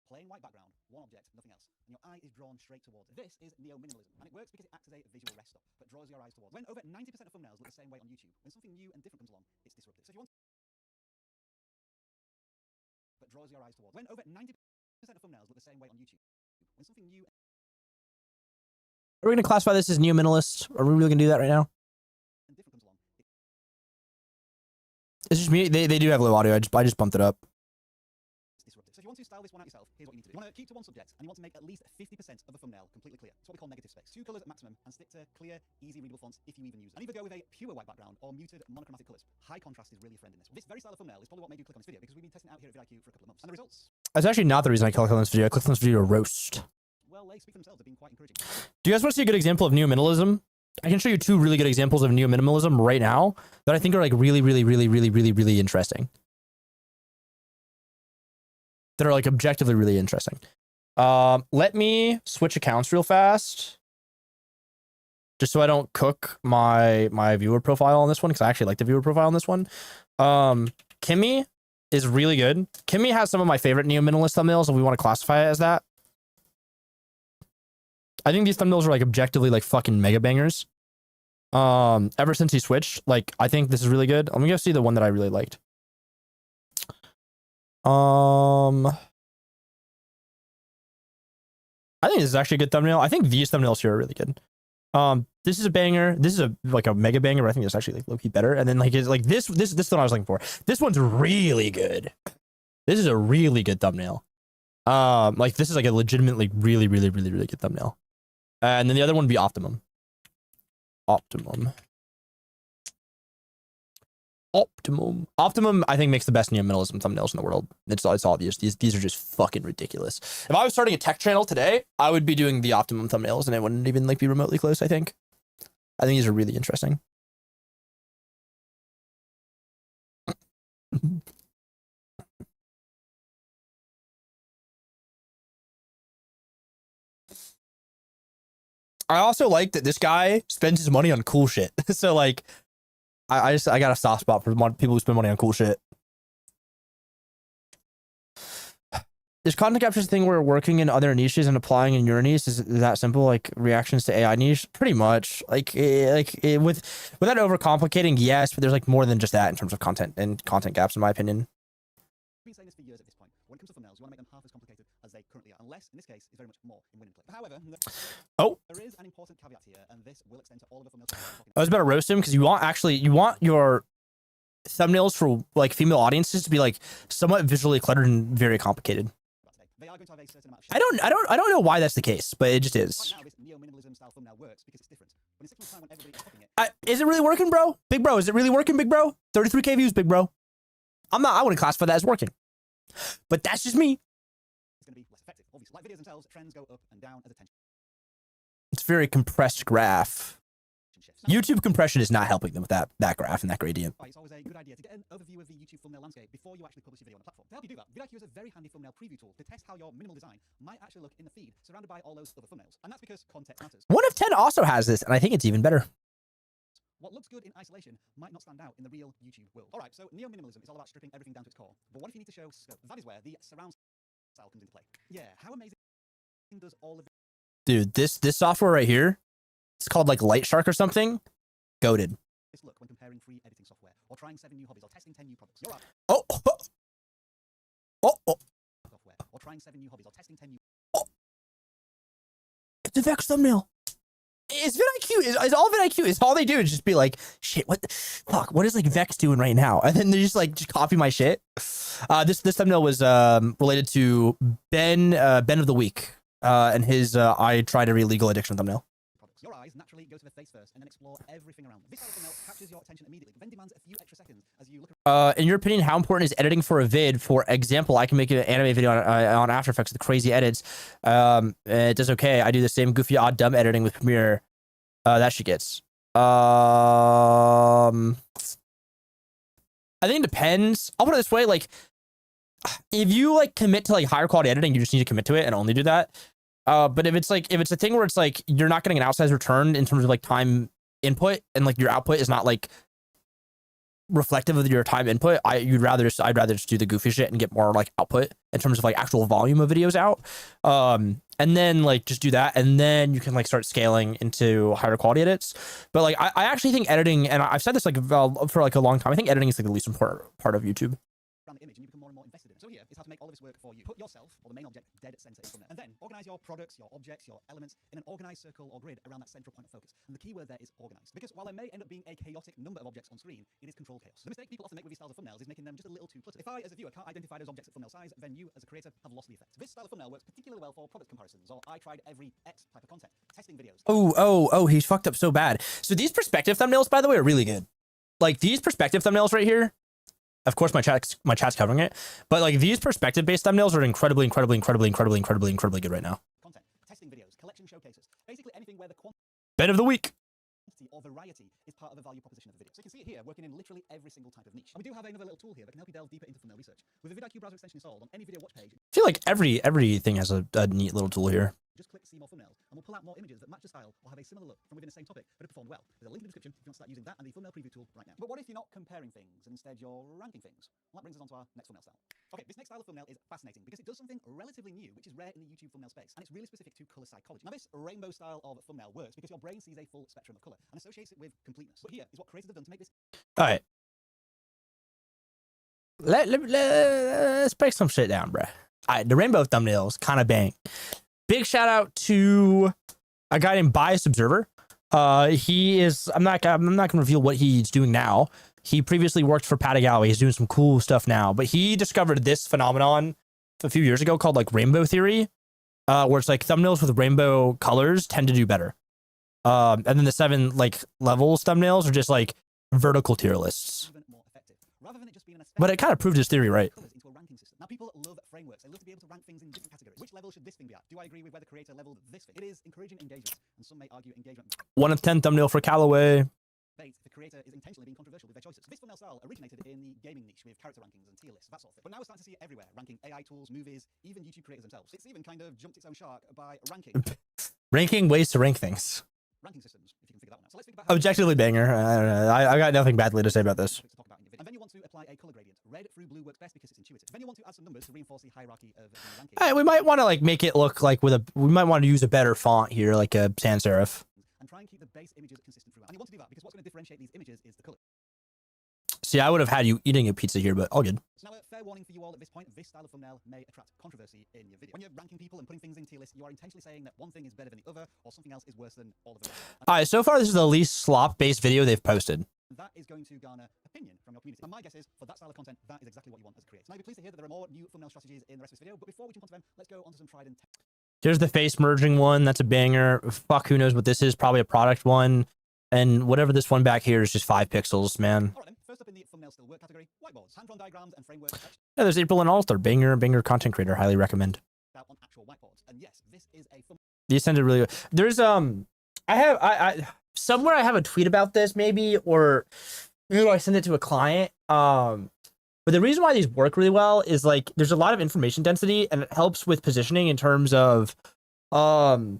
Plain white background, one object, nothing else. and your eye is drawn straight towards it. This is neo-minimalism, and it works because it acts as a visual rest stop, but draws your eyes towards it. When over 90% of thumbnails look the same way on YouTube, when something new and different comes along, it's disruptive. So if you want but draws your eyes towards. When over 90% of thumbnails look the same way on YouTube, when something new Are we gonna classify this as neo-minimalist? Are we really gonna do that right now? and different comes along, It's just me. They do have low audio. I just bumped it up. it's disruptive. So if you want to style this one out yourself, here's what you need to do. You want to keep to one subject, and you want to make at least 50% of the thumbnail completely clear. It's what we call negative space. 2 colors at maximum, and stick to clear, easy readable fonts if you even use them. And either go with a pure white background or muted monochromatic colors. High contrast is really a friend in this. This very style of thumbnail is probably what made you click on this video, because we've been testing it out here at vidIQ for a couple of months. And the results, That's actually not the reason I clicked on this video. I clicked on this video to roast. well, they speak for themselves. They've been quite encouraging. Do you guys want to see a good example of neo-minimalism? I can show you 2 really good examples of neo-minimalism right now that I think are like really interesting. That are like objectively really interesting. Let me switch accounts real fast. Just so I don't cook my viewer profile on this one, because I actually like the viewer profile on this one. Kimmy is really good. Kimmy has some of my favorite neo-minimalist thumbnails, if we want to classify it as that. I think these thumbnails are like objectively like fucking mega bangers. Ever since he switched, like I think this is really good. Let me go see the one that I really liked. I think this is actually a good thumbnail. I think these thumbnails here are really good. This is a banger. This is a like a mega banger, but I think it's actually like low-key better. And then like it's like this one I was looking for. This one's really good. This is a really good thumbnail. Like this is like a legitimately really good thumbnail. And then the other one would be Optimum. Optimum, I think makes the best neo-minimalism thumbnails in the world. It's obvious. These are just fucking ridiculous. If I was starting a tech channel today, I would be doing the Optimum thumbnails, and it wouldn't even like be remotely close. I think these are really interesting. I also like that this guy spends his money on cool shit. So like, I got a soft spot for people who spend money on cool shit. This content capture thing where working in other niches and applying in your niche is that simple, like reactions to AI niche, pretty much. Without overcomplicating, yes, but there's like more than just that in terms of content and content gaps, in my opinion. I've been saying this for years at this point. When it comes to thumbnails, you want to make them half as complicated as they currently are, unless, in this case, it's very much more in winning play. However, there is an important caveat here, and this will extend to all of the thumbnails. I was about to roast him because you want your thumbnails for like female audiences to be like somewhat visually cluttered and very complicated. They are going to have a certain amount of I don't know why that's the case, but it just is. Right now, this neo-minimalism style thumbnail works because it's different. But in 6 months' time, when everybody's copying it, Is it really working, bro? Big bro, is it really working, big bro? 33K views, big bro. I wouldn't classify that as working. But that's just me. it's going to be less effective. Obviously, like videos themselves, trends go up and down as attention It's a very compressed graph. shifts. YouTube compression is not helping them with that graph and that gradient. It's always a good idea to get an overview of the YouTube thumbnail landscape before you actually publish your video on the platform. To help you do that, vidIQ is a very handy thumbnail preview tool to test how your minimal design might actually look in the feed, surrounded by all those other thumbnails. And that's because context matters. 1 of 10 also has this, and I think it's even better. What looks good in isolation might not stand out in the real YouTube world. All right, so neo-minimalism is all about stripping everything down to its core. But what if you need to show scope? That is where the surround style comes into play. Yeah, how amazing does all of Dude, this software right here, it's called like Lightshark or something. Goated. this look when comparing free editing software, or trying 7 new hobbies, or testing 10 new products? You're right. Oh. Software, or trying 7 new hobbies, or testing 10 new. It's a Vex thumbnail. Is vidIQ, is all vidIQ, is all they do is just be like, shit, what is like Vex doing right now? And then they just copy my shit. This thumbnail was related to Ben of the Week and his I Tried Every Legal Addiction thumbnail. Products. Your eyes naturally go to the face first and then explore everything around them. This style of thumbnail captures your attention immediately, but then demands a few extra seconds as you look In your opinion, how important is editing for a vid? For example, I can make an anime video on After Effects with crazy edits. It does okay. I do the same goofy, odd, dumb editing with Premiere. That shit gets. I think it depends. I'll put it this way: like, if you like commit to like higher quality editing, you just need to commit to it and only do that. But if it's a thing where it's like you're not getting an outsized return in terms of like time input and like your output is not like reflective of your time input, I'd rather just do the goofy shit and get more like output in terms of like actual volume of videos out. And then like just do that, and then you can like start scaling into higher quality edits. But like I actually think editing, and I've said this like for like a long time, I think editing is like the least important part of YouTube. Around the image, and you become more and more invested in it. So here is how to make all of this work for you. Put yourself, or the main object, dead center in front of it. And then organize your products, your objects, your elements in an organized circle or grid around that central point of focus. And the key word there is organized. Because while there may end up being a chaotic number of objects on screen, it is controlled chaos. The mistake people often make with these styles of thumbnails is making them just a little too cluttered. If I, as a viewer, can't identify those objects at thumbnail size, then you, as a creator, have lost the effect. This style of thumbnail works particularly well for product comparisons, or I tried every X type of content, testing videos. Oh, he's fucked up so bad. So these perspective thumbnails, by the way, are really good. Like these perspective thumbnails right here. Of course, my chat's covering it, but like these perspective-based thumbnails are incredibly good right now. Content, testing videos, collection showcases, basically anything where the quantity Bet of the week. or variety is part of the value proposition of the video. So you can see it here, working in literally every single type of niche. And we do have another little tool here that can help you delve deeper into thumbnail research. With the vidIQ browser extension installed on any video watch page, I feel like everything has a neat little tool here. just click see more thumbnails, and we'll pull out more images that match the style or have a similar look from within the same topic, but have performed well. There's a link in the description if you want to start using that and the thumbnail preview tool right now. But what if you're not comparing things and instead you're ranking things? Well, that brings us on to our next thumbnail style. Okay, this next style of thumbnail is fascinating because it does something relatively new, which is rare in the YouTube thumbnail space, and it's really specific to color psychology. Now, this rainbow style of thumbnail works because your brain sees a full spectrum of color and associates it with completeness. But here is what creators have done to make this. All right. Let's break some shit down, bruh. All right, the rainbow thumbnails kind of bang. Big shout out to a guy named Bias Observer. He is, I'm not gonna reveal what he's doing now. He previously worked for Paddy Galloway. He's doing some cool stuff now, but he discovered this phenomenon a few years ago called like rainbow theory, where it's like thumbnails with rainbow colors tend to do better. And then the 7 like levels thumbnails are just like vertical tier lists. Even more effective. Rather than it just being an But it kind of proved his theory right. colors into a ranking system. Now, people love frameworks. They love to be able to rank things in different categories. Which level should this thing be at? Do I agree with where the creator leveled this thing? It is encouraging engagement, and some may argue engagement 1 of 10 thumbnail for Callaway. bait if the creator is intentionally being controversial with their choices. This thumbnail style originated in the gaming niche with character rankings and tier lists, that sort of thing. But now we're starting to see it everywhere, ranking AI tools, movies, even YouTube creators themselves. It's even kind of jumped its own shark by Ranking ways to rank things. ranking systems, if you can figure that one out. So let's think about how Objectively banger. I don't know. I got nothing badly to say about this. to talk about in your video. And then you want to apply a color gradient. Red through blue works best because it's intuitive. Then you want to add some numbers to reinforce the hierarchy of the ranking. All right, we might want to like make it look like we might want to use a better font here, like a sans serif. And try and keep the base images consistent throughout. And you want to do that because what's going to differentiate these images is the color. See, I would have had you eating a pizza here, but all good. So now a fair warning for you all at this point, this style of thumbnail may attract controversy in your video. When you're ranking people and putting things in tier lists, you are intentionally saying that one thing is better than the other, or something else is worse than all of the rest. All right, so far this is the least slop-based video they've posted. And that is going to garner opinion from your community. And my guess is, for that style of content, that is exactly what you want as a creator. Now, you'll be pleased to hear that there are more new thumbnail strategies in the rest of this video, but before we jump onto them, let's go onto some tried and tested. Here's the face merging one. That's a banger. Fuck, who knows what this is? Probably a product one. And whatever this one back here is just 5 pixels, man. All right then, first up in the thumbnail still work category, whiteboards, hand-drawn diagrams and frameworks etched Yeah, there's April and Alter. Banger content creator. Highly recommend. out on actual whiteboards. And yes, this is a thumbnail These tend to really good. There's I somewhere I have a tweet about this maybe, or maybe I send it to a client. But the reason why these work really well is like there's a lot of information density and it helps with positioning in terms of not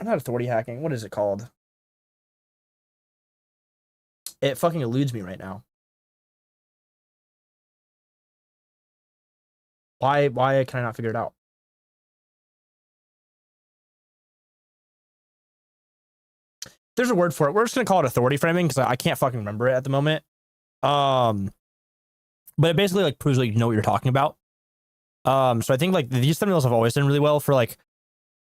authority hacking. What is it called? It fucking eludes me right now. Why can I not figure it out? There's a word for it. We're just gonna call it authority framing because I can't fucking remember it at the moment. But it basically like proves like you know what you're talking about. So I think like these thumbnails have always done really well for like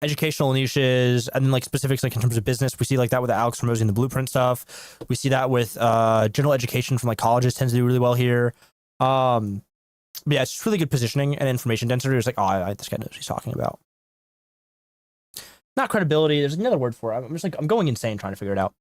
educational niches and then like specifics like in terms of business. We see like that with the Alex Hormozi and the Blueprint stuff. We see that with general education from like colleges tends to do really well here. But yeah, it's just really good positioning and information density. It's like, oh, this guy knows what he's talking about. Not credibility. There's another word for it. I'm going insane trying to figure it out.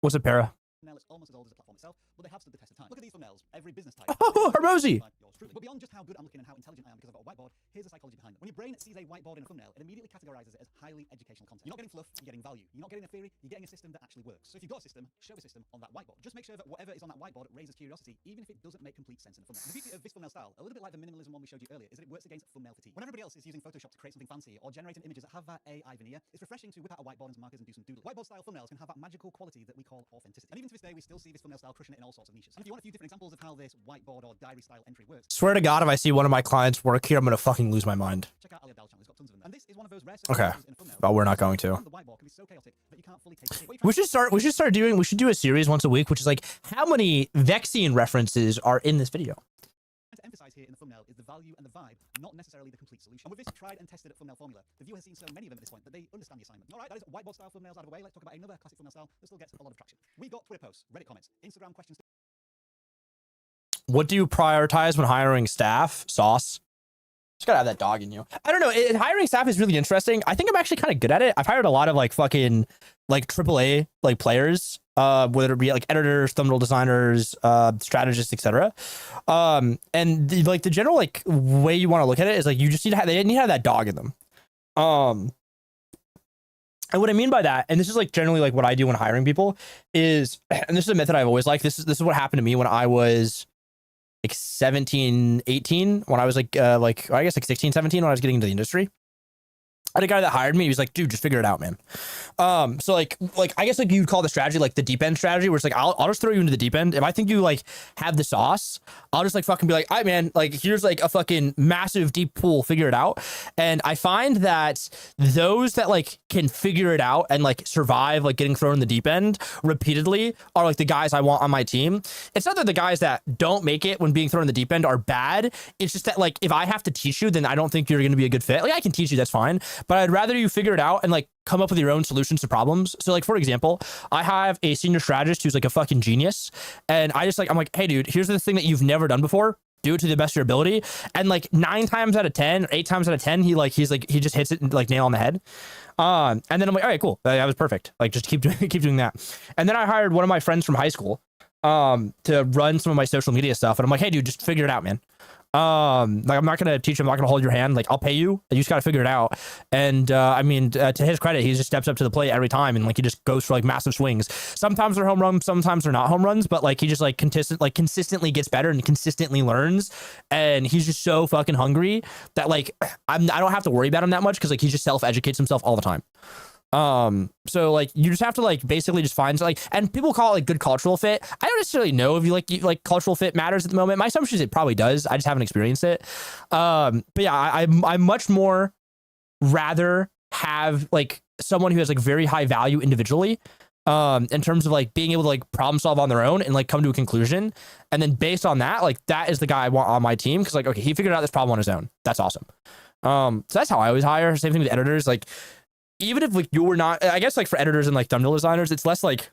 What's up, Para? thumbnail that's almost as old as the platform itself, but they have stood the test of time. Look at these thumbnails. Every business type. Oh, Hermosi. But beyond just how good I'm looking and how intelligent I am because I've got a whiteboard, here's the psychology behind them. When your brain sees a whiteboard in a thumbnail, it immediately categorizes it as highly educational content. You're not getting fluff, you're getting value. You're not getting a theory, you're getting a system that actually works. So if you've got a system, show a system on that whiteboard. Just make sure that whatever is on that whiteboard raises curiosity, even if it doesn't make complete sense in a thumbnail. The beauty of this thumbnail style, a little bit like the minimalism one we showed you earlier, is that it works against thumbnail fatigue. When everybody else is using Photoshop to create something fancy or generating images that have that AI veneer, it's refreshing to whip out a whiteboard and some markers and do some doodling. Whiteboard style thumbnails can have that magical quality that we call authenticity. And even to this day, we still see this thumbnail style crushing it in all sorts of niches. And if you want a few different examples of how this whiteboard or diary style entry works, Swear to God, if I see one of my clients work here, I'm gonna fucking lose my mind. check out Ali Abdal's channel. He's got tons of them. And this is one of those rare Okay. circumstances in a thumbnail. But we're not going to. The whiteboard can be so chaotic that you can't fully take it. We should start doing. We should do a series once a week, which is like how many Vexian references are in this video. To emphasize here in the thumbnail is the value and the vibe, not necessarily the complete solution. And with this tried and tested thumbnail formula, the viewer has seen so many of them at this point that they understand the assignment. All right, that is whiteboard style thumbnails out of the way. Let's talk about another classic thumbnail style that still gets a lot of traction. We've got Twitter posts, Reddit comments, Instagram questions. What do you prioritize when hiring staff? Sauce. Just gotta have that dog in you. I don't know. Hiring staff is really interesting. I think I'm actually kind of good at it. I've hired a lot of like fucking like AAA like players, whether it be like editors, thumbnail designers, strategists, etc. And like the general like way you want to look at it is like you just need to have, they need to have that dog in them. And what I mean by that, and this is like generally like what I do when hiring people is, and this is a method I've always liked. This is what happened to me when I was like 17, 18, when I was like I guess like 16, 17, when I was getting into the industry. I had a guy that hired me. He was like, dude, just figure it out, man. So like I guess like you'd call the strategy like the deep end strategy, where it's like I'll just throw you into the deep end. If I think you like have the sauce, I'll just like fucking be like, all right, man, like here's like a fucking massive deep pool, figure it out. And I find that those that like can figure it out and like survive like getting thrown in the deep end repeatedly are like the guys I want on my team. It's not that the guys that don't make it when being thrown in the deep end are bad. It's just that like if I have to teach you, then I don't think you're gonna be a good fit. Like I can teach you, that's fine. But I'd rather you figure it out and like come up with your own solutions to problems. So like, for example, I have a senior strategist who's like a fucking genius. And I'm like, hey dude, here's the thing that you've never done before. Do it to the best of your ability. And like 9 times out of 10 or 8 times out of 10, he just hits it like nail on the head. And then I'm like, all right, cool. That was perfect. Like just keep doing that. And then I hired one of my friends from high school to run some of my social media stuff. And I'm like, hey dude, just figure it out, man. Like I'm not gonna teach him, I'm not gonna hold your hand, like I'll pay you, you just gotta figure it out. And I mean, to his credit, he just steps up to the plate every time and like he just goes for like massive swings. Sometimes they're home runs, sometimes they're not home runs, but like he just like consistently gets better and consistently learns. And he's just so fucking hungry that like I don't have to worry about him that much because like he just self-educates himself all the time. So like you just have to like basically just find like, and people call it like good cultural fit. I don't necessarily know if you like cultural fit matters at the moment. My assumption is it probably does. I just haven't experienced it. But yeah, I much more rather have like someone who has like very high value individually, in terms of like being able to like problem solve on their own and like come to a conclusion. And then based on that, like that is the guy I want on my team. Cause like, okay, he figured out this problem on his own. That's awesome. So that's how I always hire. Same thing with editors. Like, even if like you were not, I guess like for editors and like thumbnail designers, it's less like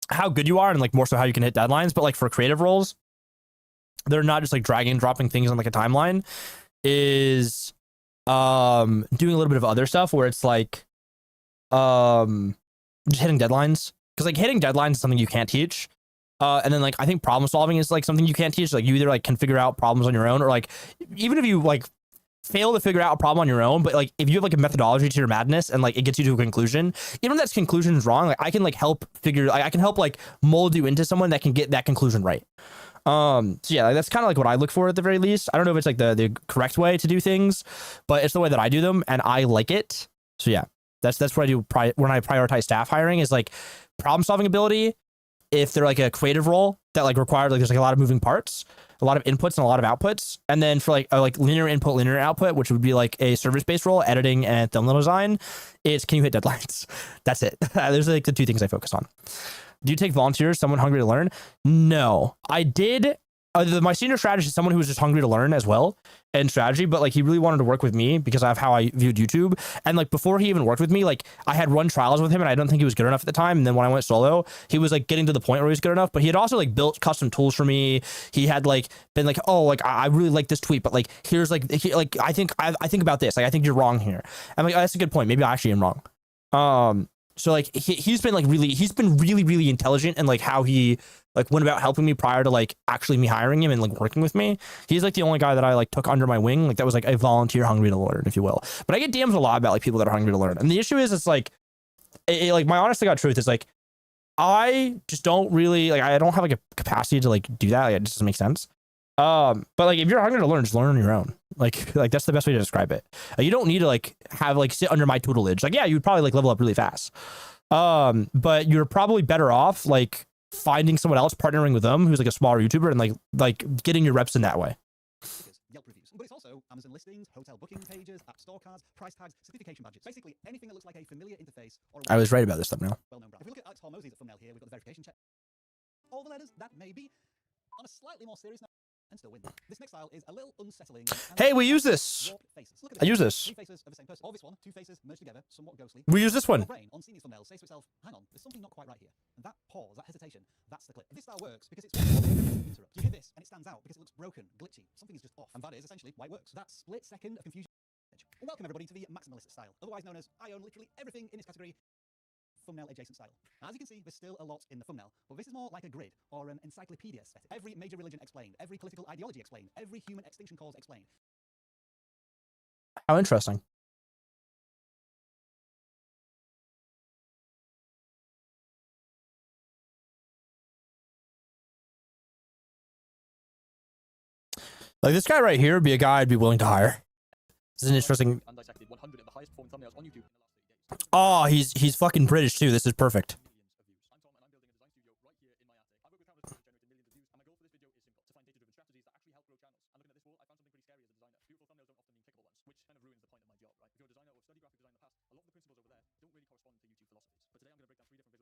how good you are and like more so how you can hit deadlines. But like for creative roles, they're not just like dragging and dropping things on like a timeline, is doing a little bit of other stuff where it's like just hitting deadlines. Because like hitting deadlines is something you can't teach. And then like I think problem solving is like something you can't teach. Like you either like can figure out problems on your own, or like even if you like fail to figure out a problem on your own, but like if you have like a methodology to your madness and like it gets you to a conclusion, even if that conclusion is wrong, like I can like help I can help like mold you into someone that can get that conclusion right. So yeah, like, that's kind of like what I look for at the very least. I don't know if it's like the correct way to do things, but it's the way that I do them and I like it. So yeah, that's what I do when I prioritize staff hiring, is like problem solving ability. If they're like a creative role that like requires like there's like a lot of moving parts, a lot of inputs and a lot of outputs. And then for like linear input, linear output, which would be like a service-based role, editing and thumbnail design, is can you hit deadlines? That's it. There's like the 2 things I focus on. Do you take volunteers, someone hungry to learn? No, I did. My senior strategist is someone who was just hungry to learn as well and strategy, but like he really wanted to work with me because of how I viewed YouTube. And like before he even worked with me, like I had run trials with him and I don't think he was good enough at the time. And then when I went solo, he was like getting to the point where he was good enough, but he had also like built custom tools for me. He had like been like, oh, like I really like this tweet, but like here's like I think about this. Like I think you're wrong here. I'm like, oh, that's a good point. Maybe I actually am wrong. So like he's been really intelligent and like how he like went about helping me prior to like actually me hiring him and like working with me. He's like the only guy that I like took under my wing, like that was like a volunteer hungry to learn, if you will. But I get DMs a lot about like people that are hungry to learn, and the issue is it's like like my honest to God truth is like I just don't really like I don't have like a capacity to like do that. Like, it just doesn't make sense. But like if you're hungry to learn, just learn on your own. Like that's the best way to describe it. You don't need to like have like sit under my tutelage. Like yeah, you'd probably like level up really fast. But you're probably better off like finding someone else, partnering with them who's like a smaller YouTuber, and like getting your reps in that way. Yelp reviews, but it's also Amazon listings, hotel booking pages, app store cards, price tags, certification badges, basically anything that looks like a familiar interface or a I was right about this thumbnail. well-known brand. If we look at Alex Hormozy's thumbnail here, we've got the verification check. All the letters, that may be. On a slightly more serious note, and still win. This next style is a little unsettling. Hey, we use this. Warped faces. Look at I this. use this. Three faces of the same person. Or this one, two faces merged together, somewhat ghostly. We use this Your one. brain, on seeing these thumbnails, says to itself, hang on, there's something not quite right here. And that pause, that hesitation, that's the clip. This style works because it's interrupt. You hear this, and it stands out because it looks broken, glitchy. Something is just off. And that is essentially why it works. That split second of confusion. Welcome everybody to the maximalist style, otherwise known as I own literally everything in this category. Thumbnail adjacent style. As you can see, there's still a lot in the thumbnail, but this is more like a grid or an encyclopedia aesthetic. Every major religion explained, every political ideology explained, every human extinction cause explained. How interesting. Like this guy right here would be a guy I'd be willing to hire. This is an interesting. Undissected 100 of the highest performing thumbnails on YouTube in the last 30 days. Oh, he's fucking British too. This is perfect. I'm Tom, and I'm building a design studio right here in my attic. I work with countless tools generating millions of views, and my goal for this video is simple: to find data-driven strategies that actually help grow channels. And looking at this wall, I found something pretty scary as a designer. Beautiful thumbnails don't often mean clickable ones, which kind of ruins the point of my job, right? If you're a designer or studied graphic design in the past, a lot of the principles over there don't really correspond to YouTube philosophies. But today I'm going to break down 3 different visual patterns that 80%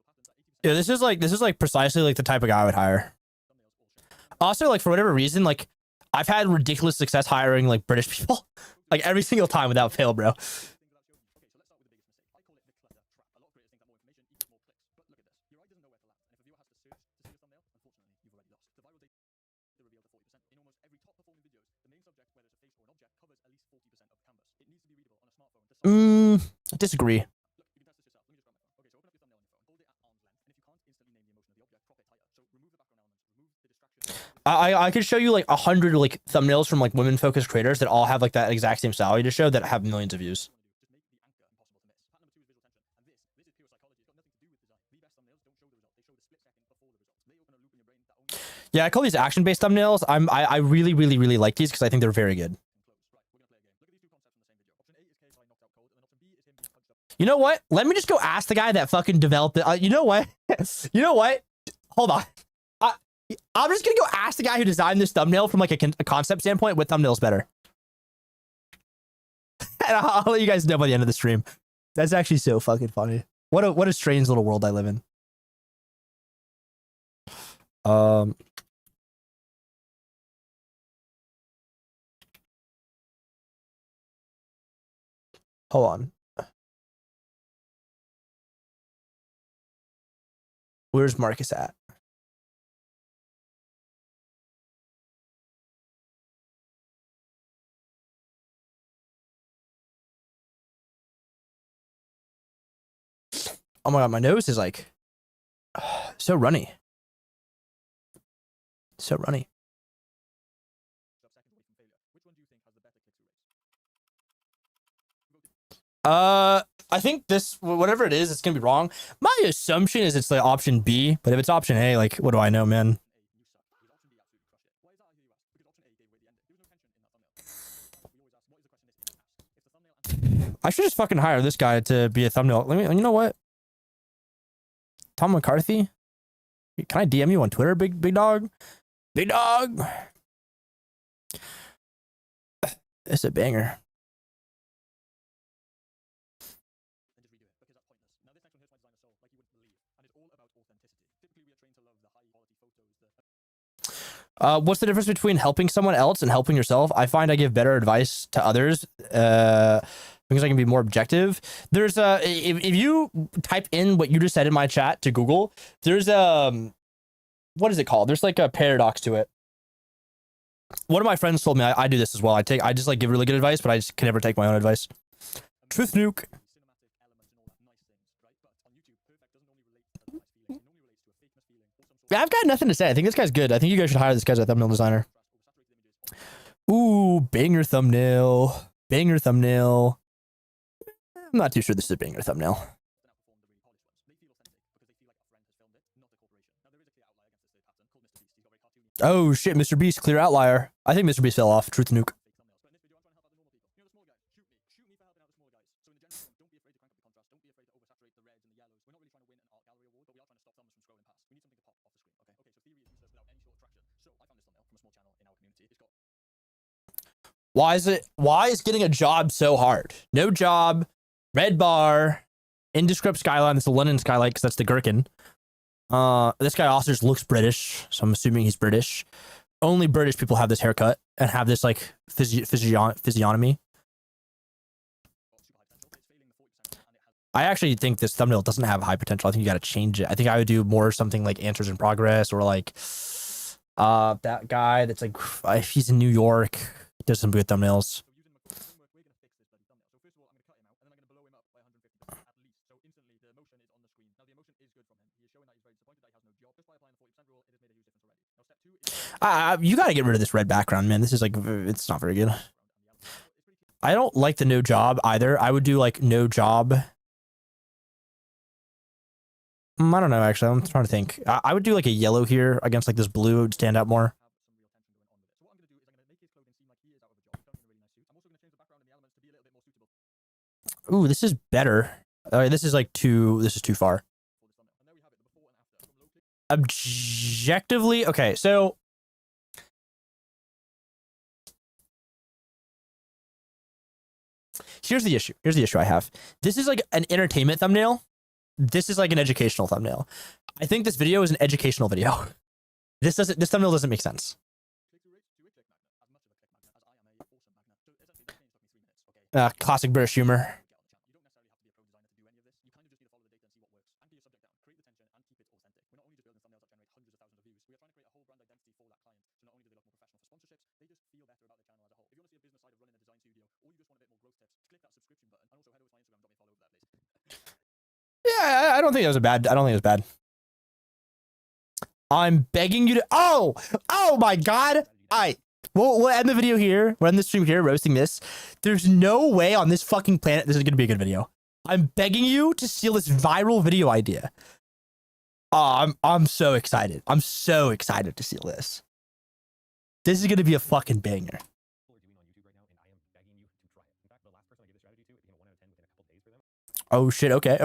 Yeah, this is like precisely like the type of guy I would hire. thumbnails all share. Also, like for whatever reason, like I've had ridiculous success hiring like British people, like every single time without fail, bro. Okay, so let's start with the biggest mistake. I call it the clutter trap. A lot of creators think that more information equals more clicks, but look at this. Your eye doesn't know where to land, and if a viewer has to search to see your thumbnail, unfortunately, you've already lost. The viral data revealed that 40%. In almost every top performing videos, the main subject, whether it's a face or an object, covers at least 40% of canvas. It needs to be readable on a smartphone. I disagree. Look, you can test this yourself. Let me just grab my phone. Okay, so open up your thumbnail on your phone, hold it at arm's length, and if you can't instantly name the emotion of the object, crop it tighter. So remove the background elements, remove the distraction. I could show you like 100 like thumbnails from like women focused creators that all have like that exact same style you just showed that have millions of views. Just make the anchor impossible to miss. Pattern number 2 is visual tension, and this is pure psychology. It's got nothing to do with design. The best thumbnails don't show the result; they show the split second before the result. They open a loop in your brain that only Yeah, I call these action based thumbnails. I really like these because I think they're very good. close. Right, we're gonna play a game. Look at these 2 concepts from the same video. Option A is KSI knocked out cold, and then option B is him being punched up. You know what? Let me just go ask the guy that fucking developed it. You know what? You know what? Hold on. I'm just gonna go ask the guy who designed this thumbnail from like a concept standpoint what thumbnail's better. And I'll let you guys know by the end of the stream. That's actually so fucking funny. What a strange little world I live in. Hold on. Where's Marcus at? Oh my god, my nose is like so runny. So runny. Seconds away from failure. Which one do you think has the better click-through rates? I think this, whatever it is, it's gonna be wrong. My assumption is it's like option B, but if it's option A, like, what do I know, man? You suck. Because option B absolutely crushed it. Why is that, I hear you ask? Because option A gave away the ending. There was no tension in that thumbnail. We always ask, what is the question this game asks? If the thumbnail answer I should just fucking hire this guy to be a thumbnail. You know what? Tom McCarthy? Can I DM you on Twitter, big dog? Big dog! It's a banger. then just redo it, because that's pointless. Now this next one hurts my designer soul, like you wouldn't believe, and it's all about authenticity. Typically we are trained to love the high quality photos, What's the difference between helping someone else and helping yourself? I find I give better advice to others because I can be more objective. There's if you type in what you just said in my chat to Google, there's what is it called? There's like a paradox to it. One of my friends told me I do this as well. I just like give really good advice, but I just can never take my own advice. Truth nuke. cinematic elements and all that nice things, right? But on YouTube I've got nothing to say. I think this guy's good. I think you guys should hire this guy as a thumbnail designer. Ooh, banger thumbnail. Banger thumbnail. I'm not too sure this is a banger thumbnail. Oh shit, Mr. Beast, clear outlier. I think Mr. Beast fell off. Truth nuke. Why is getting a job so hard? No job, red bar, indescript skyline. That's the London skyline because that's the Gherkin. This guy also just looks British, so I'm assuming he's British. Only British people have this haircut and have this like physiognomy. I actually think this thumbnail doesn't have high potential. I think you got to change it. I think I would do more something like Answers in Progress or like that guy that's like if he's in New York, he does some good thumbnails. You got to get rid of this red background, man. This is like, it's not very good. I don't like the no job either. I would do like no job. I don't know, actually. I'm trying to think. I would do like a yellow here against like this blue. It would stand out more. Ooh, this is better. This is like this is too far. Objectively, okay, so here's the issue. Here's the issue I have. This is like an entertainment thumbnail. This is like an educational thumbnail. I think this video is an educational video. This thumbnail doesn't make sense. Classic British humor. Yeah, I don't think it was bad. I don't think it was bad. I'm begging you to. Oh my God. We'll end the video here. We'll end the stream here, roasting this. There's no way on this fucking planet this is going to be a good video. I'm begging you to steal this viral video idea. I'm so excited. I'm so excited to steal this. This is going to be a fucking banger. Oh shit. Okay,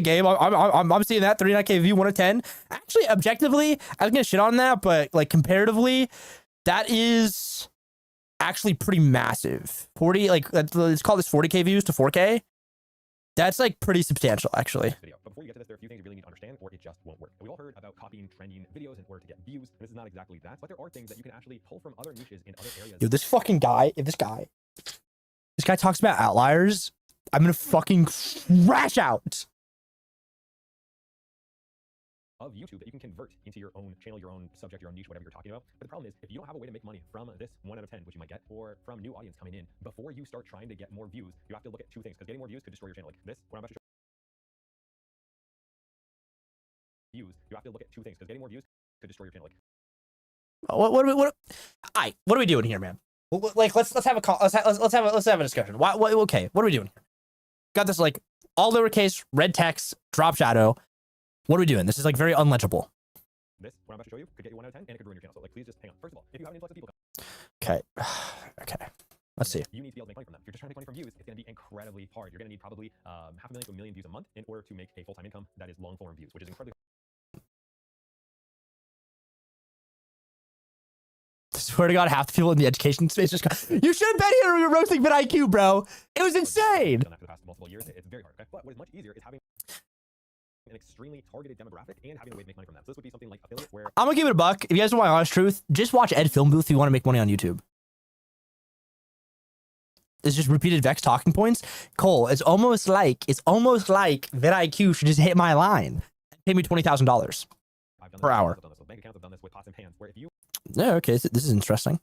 game. I'm seeing that 39k view, 1 of 10. Actually, objectively, I was gonna shit on that, but like comparatively, that is actually pretty massive. 40, like let's call this 40k views to 4k. That's like pretty substantial, actually. But before you get to this, there are a few things you really need to understand, or it just won't work. We've all heard about copying trending videos in order to get views. And this is not exactly that, but there are things that you can actually pull from other niches in other areas. Yo, this fucking guy, this guy talks about outliers, I'm gonna fucking crash out. Of YouTube that you can convert into your own channel, your own subject, your own niche, whatever you're talking about. But the problem is, if you don't have a way to make money from this 1 out of 10, which you might get, or from new audience coming in, before you start trying to get more views, you have to look at two things, because getting more views could destroy your channel. Like this, what I'm about to show views, you have to look at two things, because getting more views could destroy your channel. Like What are we doing here, man? Like let's have a discussion. Okay, what are we doing here? Got this like all lowercase, red text, drop shadow. What are we doing? This is like very unlegible. this, what I'm about to show you, could get you 1 out of 10, and it could ruin your channel. So like, please just hang on. First of all, if you have an influx of people, Okay. Okay. Let's see. you need to be able to make money from them. If you're just trying to make money from views, it's going to be incredibly hard. You're going to need probably 500,000 to 1 million views a month in order to make a full-time income that is long-form views, which is incredibly. Swear to God, half the people in the education space just go, you should have been here when we were roasting vidIQ, bro. It was insane. Done that for the past multiple years. It's very hard. Okay? But what is much easier is having an extremely targeted demographic and having a way to make money from them. So this would be something like affiliate, where I'm gonna give it a buck. If you guys want my honest truth, just watch Ed Film Booth if you want to make money on YouTube. It's just repeated Vex talking points. Cole, it's almost like vidIQ should just hit my line and pay me $20,000 I've done per this, hour. I've done this. So bank accounts have done this with pots and pans, where if you Yeah, okay, this is interesting.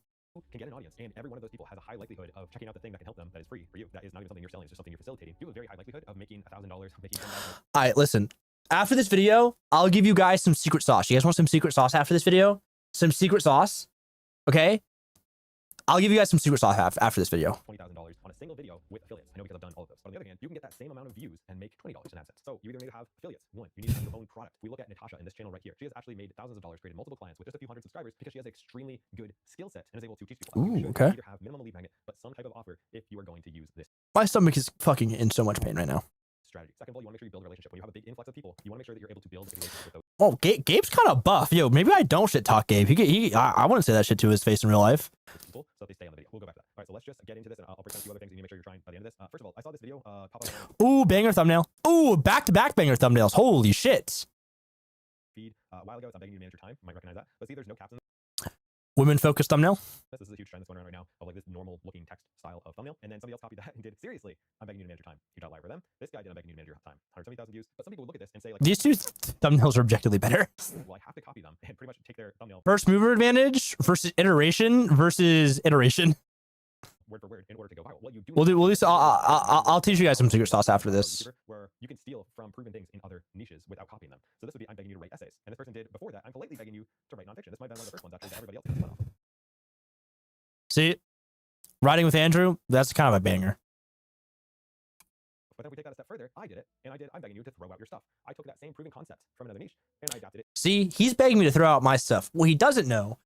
can get an audience, and every one of those people has a high likelihood of checking out the thing that can help them, that is free for you, that is not even something you're selling, it's just something you're facilitating, you have a very high likelihood of making $1,000, making $10,000. All right, listen. After this video, I'll give you guys some secret sauce. You guys want some secret sauce after this video? Some secret sauce? Okay? I'll give you guys some secret sauce after this video. $20,000 on a single video with affiliates. I know because I've done all of this. But on the other hand, you can get that same amount of views and make $20 in AdSense. So you either need to have affiliates. One, you need to have your own product. We look at Natasha in this channel right here. She has actually made thousands of dollars, created multiple clients with just a few hundred subscribers because she has an extremely good skill set and is able to teach people. Ooh, okay. You either have minimum lead magnet, but some type of offer if you are going to use this My stomach is fucking in so much pain right now. strategy. Second of all, you want to make sure you build a relationship. When you have a big influx of people, you want to make sure that you're able to build a relationship with those Oh, Gabe's kind of buff. Yo, maybe I don't shit talk Gabe. I wouldn't say that shit to his face in real life. people so that they stay on the video. We'll go back to that. All right, so let's just get into this, and I'll break down a few other things that you need to make sure you're trying by the end of this. First of all, I saw this video pop up on Ooh, banger thumbnail. Ooh, back-to-back banger thumbnails. Holy shit. feed a while ago. It's I'm begging you to manage your time. You might recognize that. But see, there's no caps in Women-focused thumbnail. this. This is a huge trend that's going around right now of like this normal looking text style of thumbnail. And then somebody else copied that and did, seriously, I'm begging you to manage your time. Huge outlier for them. This guy did, I'm begging you to manage your time. 170,000 views. But some people would look at this and say like, These two thumbnails are objectively better. well, I have to copy them and pretty much take their thumbnail First mover advantage versus iteration word for word in order to go viral. Well, you do. We'll do. I'll teach you guys some secret sauce after this. Where you can steal from proven things in other niches without copying them. So this would be, I'm begging you to write essays. And this person did before that, I'm politely begging you to write nonfiction. This might have been one of the first ones actually that everybody else gets spun off. See, riding with Andrew, that's kind of a banger. But then if we take that a step further, I did it, and I did, I'm begging you to throw out your stuff. I took that same proven concept from another niche, and I adapted it. See, he's begging me to throw out my stuff. What he doesn't know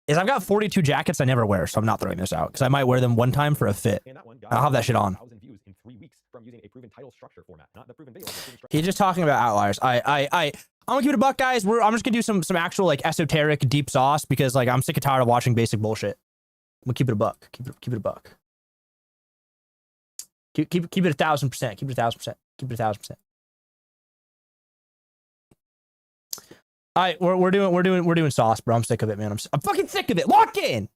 is I've got 42 jackets I never wear, so I'm not throwing this out because I might wear them one time for a fit. And that one got I'll have that shit on. 1,000 views in 3 weeks from using a proven title structure format, not the proven video. The proven He's just talking about outliers. I'm gonna keep it a buck, guys. I'm just gonna do some actual like esoteric deep sauce because like I'm sick and tired of watching basic bullshit. We'll keep it a buck. Keep it a buck. Keep it 1,000%. Keep it 1,000%. Keep it 1,000%. All right, we're doing sauce, bro. I'm sick of it, man. I'm fucking sick of it. Lock in.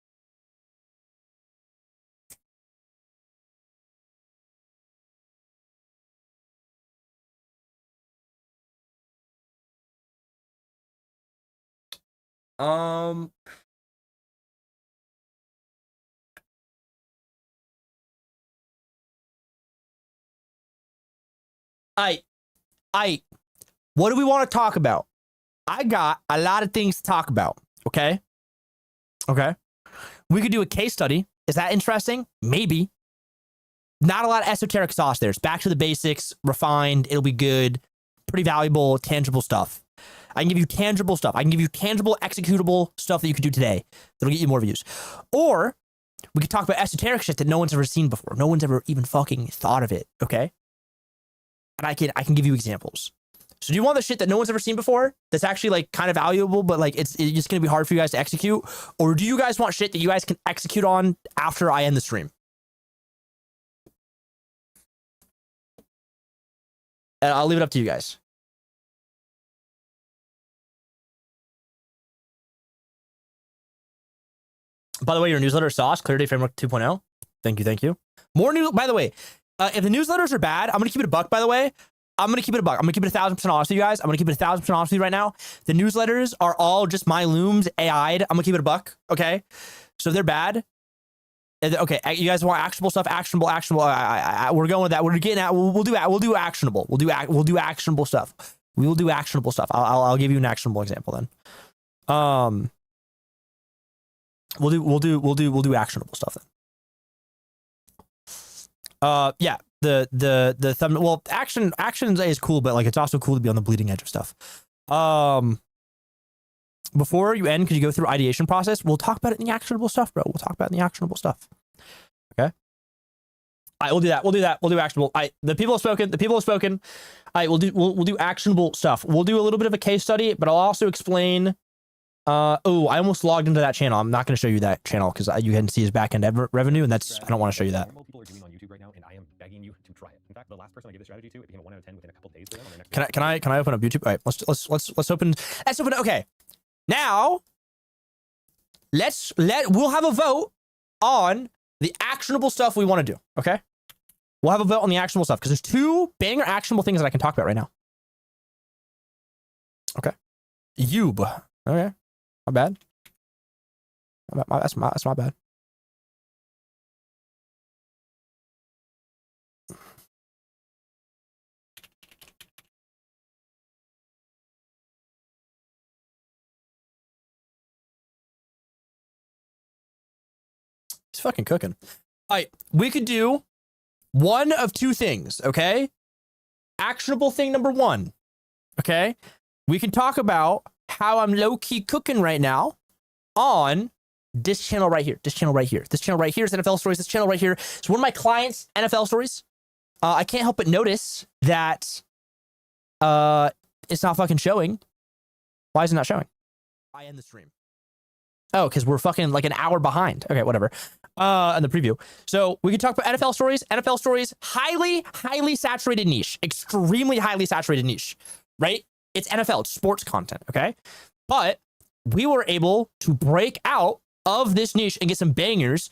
What do we want to talk about? I got a lot of things to talk about. Okay. We could do a case study. Is that interesting? Maybe. Not a lot of esoteric sauce there. It's back to the basics, refined. It'll be good. Pretty valuable, tangible stuff. I can give you tangible stuff. I can give you tangible, executable stuff that you could do today that'll get you more views. Or we could talk about esoteric shit that no one's ever seen before. No one's ever even fucking thought of it. Okay. And I can give you examples. So do you want the shit that no one's ever seen before that's actually like kind of valuable, but like it's just going to be hard for you guys to execute? Or do you guys want shit that you guys can execute on after I end the stream? And I'll leave it up to you guys. By the way, your newsletter sauce, Clarity Framework 2.0. Thank you. More news. By the way, if the newsletters are bad, I'm going to keep it a buck, by the way. I'm going to keep it a buck. I'm going to keep it 1,000% honest with you guys. I'm going to keep it 1,000% honest with you right now. The newsletters are all just my looms AI'd. I'm going to keep it a buck. Okay. So if they're bad. Okay. You guys want actionable stuff? Actionable. We're going with that. We're getting at, we'll do actionable. We'll do actionable stuff. We will do actionable stuff. I'll give you an actionable example then. We'll do actionable stuff then. Yeah. The thumbnail. Well, actions is cool, but like it's also cool to be on the bleeding edge of stuff. Before you end, could you go through ideation process? We'll talk about it in the actionable stuff, bro. We'll talk about it in the actionable stuff. Okay. All right, we'll do that. We'll do actionable. The people have spoken. All right, we'll do actionable stuff. We'll do a little bit of a case study, but I'll also explain. I almost logged into that channel. I'm not going to show you that channel because you can see his back end revenue, and that's I don't want to show you that. Normal people are doing on YouTube right now, and I am begging you to try it. In fact, the last person I gave this strategy to, it became a 1 out of 10 within a couple days for them on their next. Can I open up YouTube? All right, let's open. Okay, now we'll have a vote on the actionable stuff we want to do. Okay, we'll have a vote on the actionable stuff because there's 2 banger actionable things that I can talk about right now. Okay, Yube. Okay, my bad. That's my bad. fucking cooking. All right, we could do one of two things, okay? Actionable thing number one, okay? We can talk about how I'm low-key cooking right now on this channel right here. This channel right here. This channel right here is NFL Stories. This channel right here is one of my clients' NFL Stories. I can't help but notice that it's not fucking showing. Why is it not showing? I end the stream. Oh, because we're fucking like an hour behind. Okay, whatever. In the preview. So we can talk about NFL Stories. NFL Stories, highly saturated niche. Extremely highly saturated niche, right? It's NFL, it's sports content, okay? But we were able to break out of this niche and get some bangers.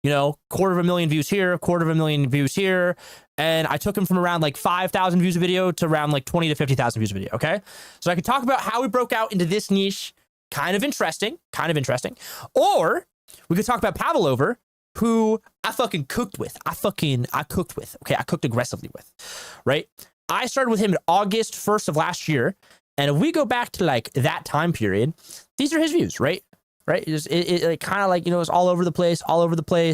250,000 views here, 250,000 views here. And I took them from around like 5,000 views a video to around like 20 to 50,000 views a video, okay? So I could talk about how we broke out into this niche. Kind of interesting. Or we could talk about Pavlover, who I fucking cooked with. I cooked with, okay? I cooked aggressively with, right? I started with him in August 1st of last year. And if we go back to like that time period, these are his views, right? Right? It kind of like, it's all over the place.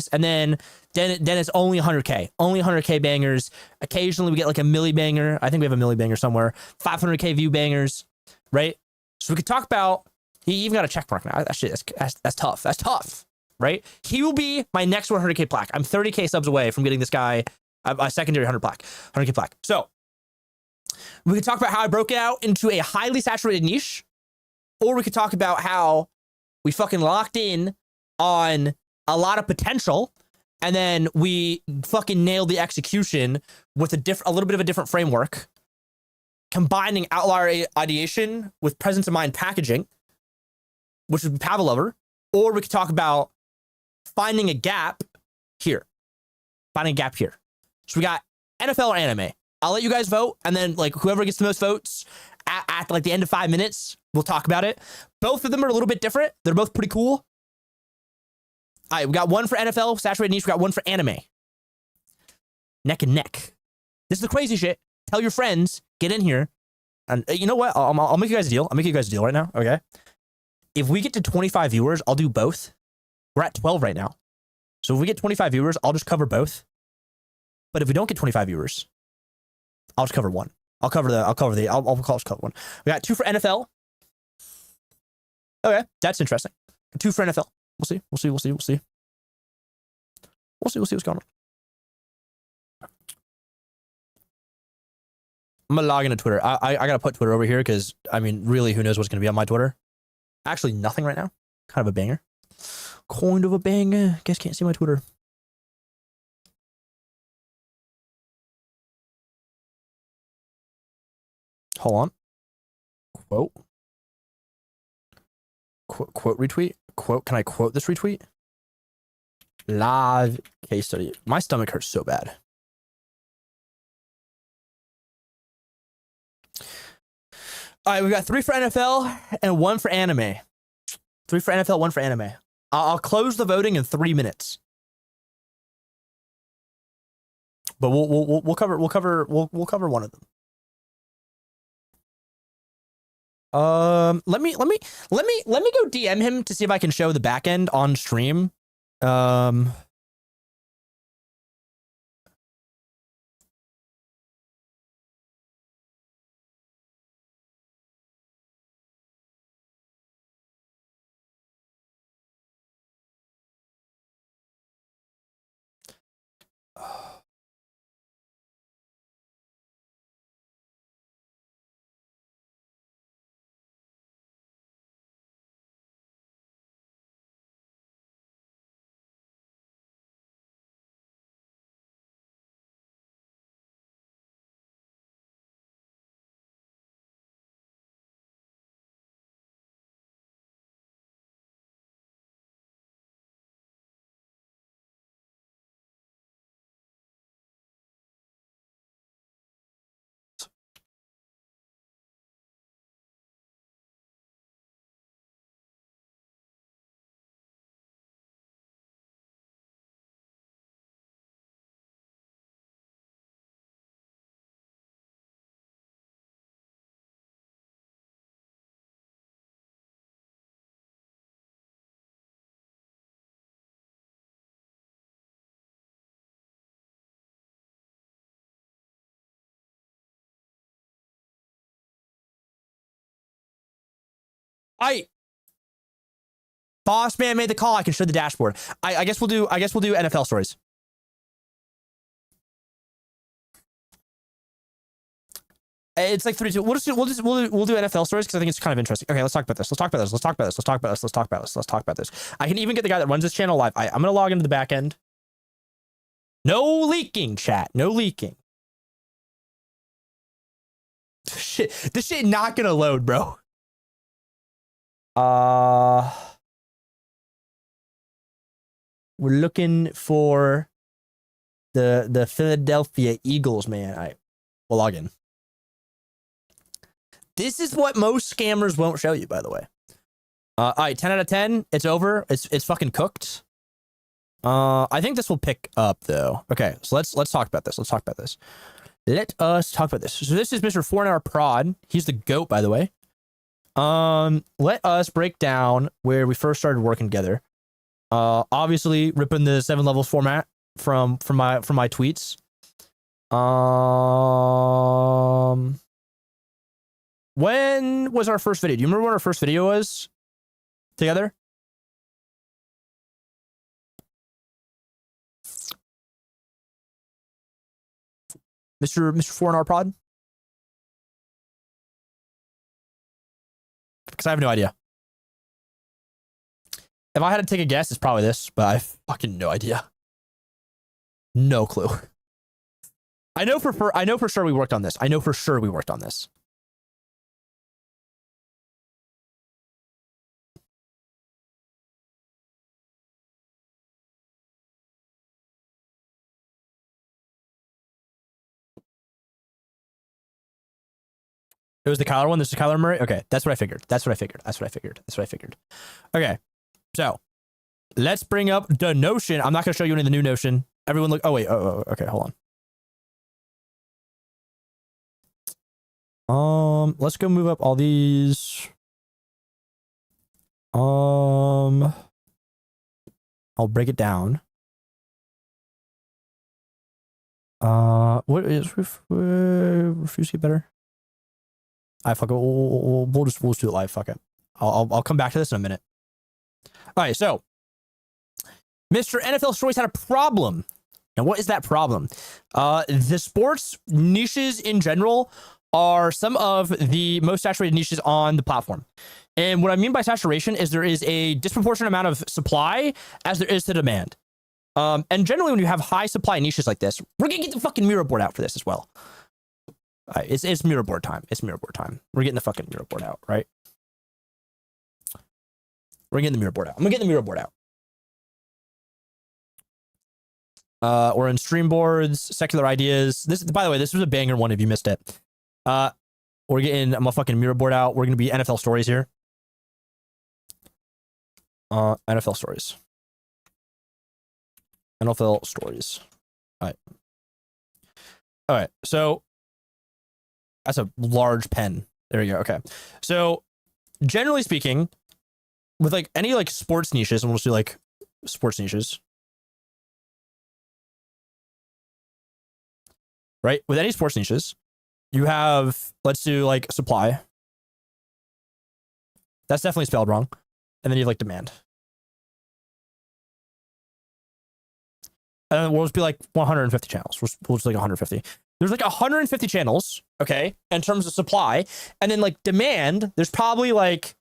And then it's only 100K, only 100K bangers. Occasionally we get like a milli banger. I think we have a milli banger somewhere. 500K view bangers, right? So we could talk about, he even got a check mark now. That's tough. That's tough, right? He will be my next 100K plaque. I'm 30K subs away from getting this guy a secondary 100K plaque. So we could talk about how I broke it out into a highly saturated niche, or we could talk about how we fucking locked in on a lot of potential, and then we fucking nailed the execution with a little bit of a different framework, combining outlier ideation with presence of mind packaging, which would be Pavlover. Or we could talk about finding a gap here. So we got NFL or anime. I'll let you guys vote, and then like whoever gets the most votes at like the end of 5 minutes, we'll talk about it. Both of them are a little bit different. They're both pretty cool. All right, we got one for NFL, saturated niche. We got one for anime. Neck and neck. This is the crazy shit. Tell your friends, get in here. And you know what? I'll make you guys a deal. I'll make you guys a deal right now, okay? If we get to 25 viewers, I'll do both. We're at 12 right now. So if we get 25 viewers, I'll just cover both. But if we don't get 25 viewers, I'll just cover one. I'll cover one. We got two for NFL. Okay, that's interesting. Two for NFL. We'll see what's going on. I'm gonna log into Twitter. I gotta put Twitter over here because really, who knows what's gonna be on my Twitter? Actually, nothing right now. Kind of a banger. Guess can't see my Twitter. Hold on. Quote retweet. Can I quote this retweet? Live case study. My stomach hurts so bad. All right, we got 3 for NFL and 1 for anime. 3 for NFL, 1 for anime. I'll close the voting in 3 minutes. But we'll cover one of them. Let me go DM him to see if I can show the back end on stream. Boss man made the call. I can show the dashboard. I guess we'll do NFL stories. It's like 3-2. We'll do NFL stories because I think it's kind of interesting. Okay, let's talk about this. Let's talk about this. I can even get the guy that runs this channel live. I'm gonna log into the back end. No leaking, chat. No leaking. Shit, this shit not gonna load, bro. We're looking for the Philadelphia Eagles, man. All right, we'll log in. This is what most scammers won't show you, by the way. All right, 10 out of 10. It's over. It's fucking cooked. I think this will pick up though. Okay, so let's talk about this. Let us talk about this. So this is Mr. 4 Hour Prod. He's the GOAT, by the way. Let us break down where we first started working together. Obviously ripping the 7 levels format from my tweets. When was our first video? Do you remember what our first video was together? Mr. 4 Hour Prod? Because I have no idea. If I had to take a guess, it's probably this, but I have fucking no idea. No clue. I know for sure we worked on this. It was the Kyler one. This is Kyler Murray. Okay, that's what I figured. Okay, so let's bring up the Notion. I'm not going to show you any of the new Notion. Everyone look. Oh wait. Oh, okay. Hold on. Let's go move up all these. I'll break it down. What is refuse get better? I fuck it. We'll just do it live. Fuck it. I'll come back to this in a minute. All right, so Mr. NFL Stories had a problem. Now, what is that problem? The sports niches in general are some of the most saturated niches on the platform. And what I mean by saturation is there is a disproportionate amount of supply as there is to demand. And generally, when you have high supply niches like this, we're gonna get the fucking mirror board out for this as well. It's mirror board time. We're getting the fucking mirror board out, right? We're getting the mirror board out. I'm gonna get the mirror board out. We're in stream boards, secular ideas. This, by the way, this was a banger one if you missed it. I'm a fucking mirror board out. We're gonna be NFL stories here. NFL stories. All right. So that's a large pen. There you go. Okay. So generally speaking, with like any like sports niches, and we'll just do like sports niches. Right? With any sports niches, you have, let's do like supply. That's definitely spelled wrong. And then you have like demand. And we'll just be like 150 channels. We'll just like 150. There's like 150 channels, okay, in terms of supply. And then like demand, there's probably like,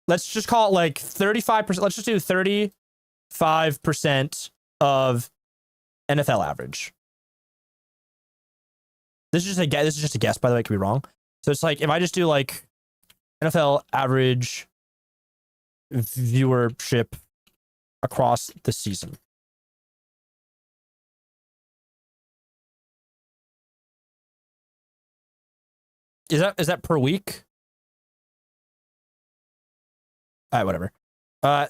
let's just call it like 35%. Let's just do 35% of NFL average. This is just a guess, by the way, it could be wrong. So it's like if I just do like NFL average viewership across the season. Is that per week? All right, whatever.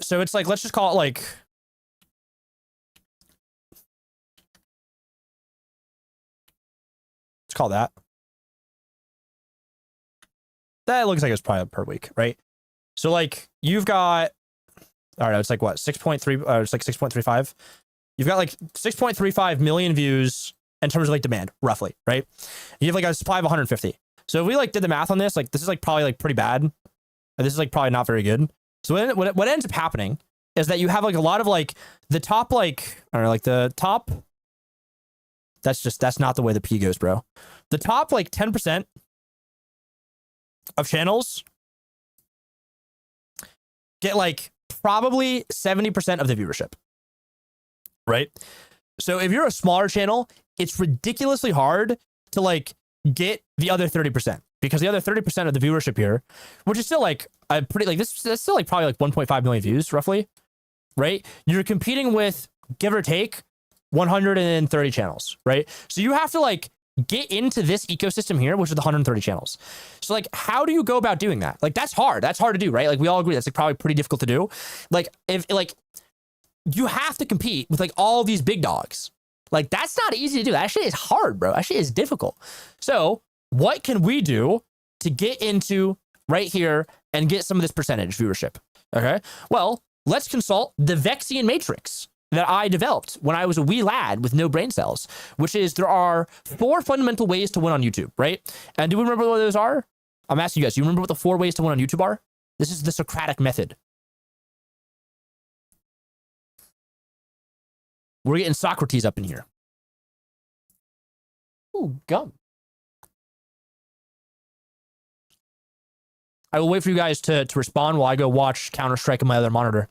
So it's like, let's just call it like, let's call that. That looks like it's probably per week, right? So like you've got, all right, it's like what, 6.3, it's like 6.35. You've got like 6.35 million views in terms of like demand, roughly, right? You have like a supply of 150. So if we like did the math on this, like this is like probably like pretty bad. and this is like probably not very good. So what ends up happening is that you have like a lot of like the top, like, I don't know, like the top. That's not the way the P goes, bro. The top like 10% of channels get like probably 70% of the viewership, right? So if you're a smaller channel, it's ridiculously hard to like get the other 30%, because the other 30% of the viewership here, which is still like a pretty, like that's still like probably like 1.5 million views roughly, right? You're competing with, give or take, 130 channels, right? So you have to like get into this ecosystem here, which is the 130 channels. So like, how do you go about doing that? Like, that's hard to do, right? Like, we all agree that's like probably pretty difficult to do. Like, if like you have to compete with like all these big dogs, like that's not easy to do. Actually, it's hard, bro. Actually, it's difficult. So what can we do to get into right here and get some of this percentage viewership? Okay, well, let's consult the Vexian matrix that I developed when I was a wee lad with no brain cells, which is there are 4 fundamental ways to win on YouTube, right? And do we remember what those are? I'm asking you guys, do you remember what the 4 ways to win on YouTube are? This is the Socratic method. We're getting Socrates up in here. Ooh, gum. I will wait for you guys to respond while I go watch Counter-Strike on my other monitor.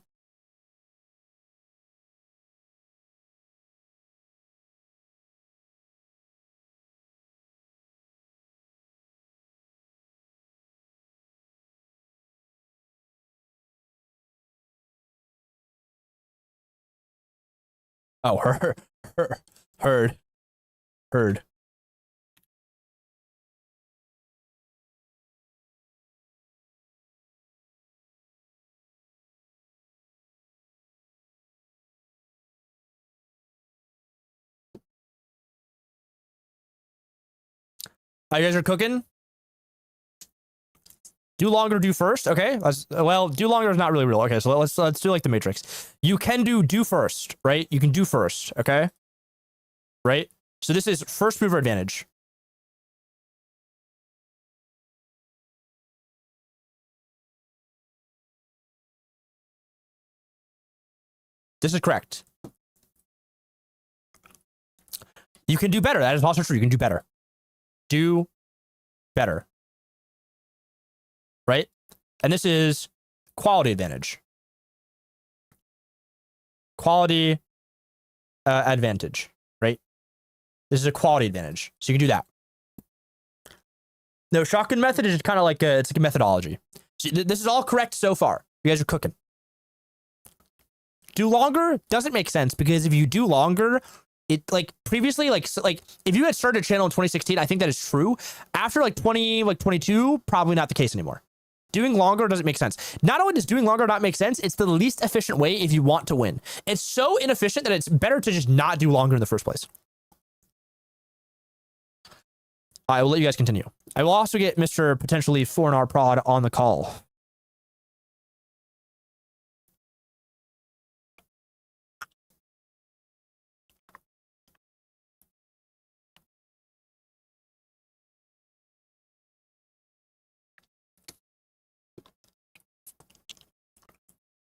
Oh, heard. You guys are cooking? Do longer, do first. Okay. Well, do longer is not really real. Okay, so let's do like the Matrix. You can do first, right? You can do first. Okay. Right. So this is first mover advantage. This is correct. You can do better. That is also true. You can do better. Do better. Right? And this is quality advantage. Quality advantage, right? This is a quality advantage. So you can do that. No, shotgun method is kind of like it's like a methodology. So this is all correct so far. You guys are cooking. Do longer doesn't make sense, because if you do longer, it like previously, like if you had started a channel in 2016, I think that is true. After like 2022, probably not the case anymore. Doing longer doesn't make sense. Not only does doing longer not make sense, it's the least efficient way if you want to win. It's so inefficient that it's better to just not do longer in the first place. I will let you guys continue. I will also get Mr. potentially 4R Prod on the call.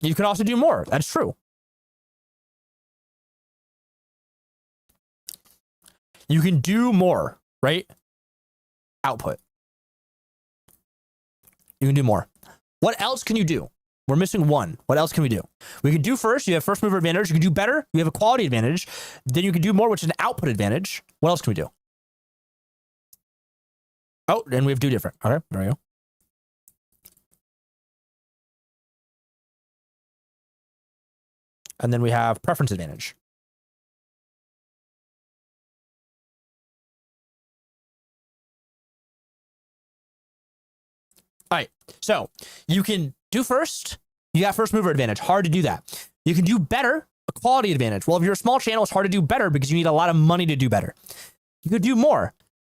You can also do more. That's true. You can do more, right? Output. You can do more. What else can you do? We're missing one. What else can we do? We can do first. You have first mover advantage. You can do better. You have a quality advantage. Then you can do more, which is an output advantage. What else can we do? Oh, and we have do different. Okay, there we go. And then we have preference advantage. All right, so you can do first. You got first mover advantage. Hard to do that. You can do better, a quality advantage. Well, if you're a small channel, it's hard to do better because you need a lot of money to do better. You could do more.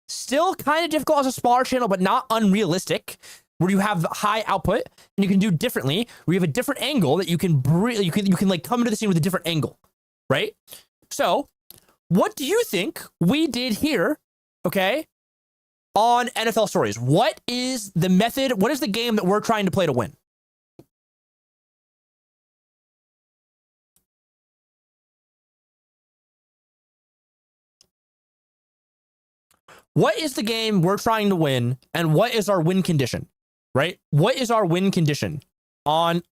Still kind of difficult as a smaller channel, but not unrealistic, where you have high output and you can do differently, where you have a different angle that you can you can like come into the scene with a different angle, right? So what do you think we did here? Okay. on NFL Stories. What is the method? What is the game that we're trying to play to win? What is the game we're trying to win, and what is our win condition, right? What is our win condition on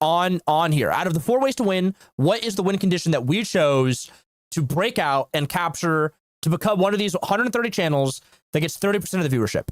here? Out of the 4 ways to win, what is the win condition that we chose to break out and capture to become one of these 130 channels that gets 30% of the viewership?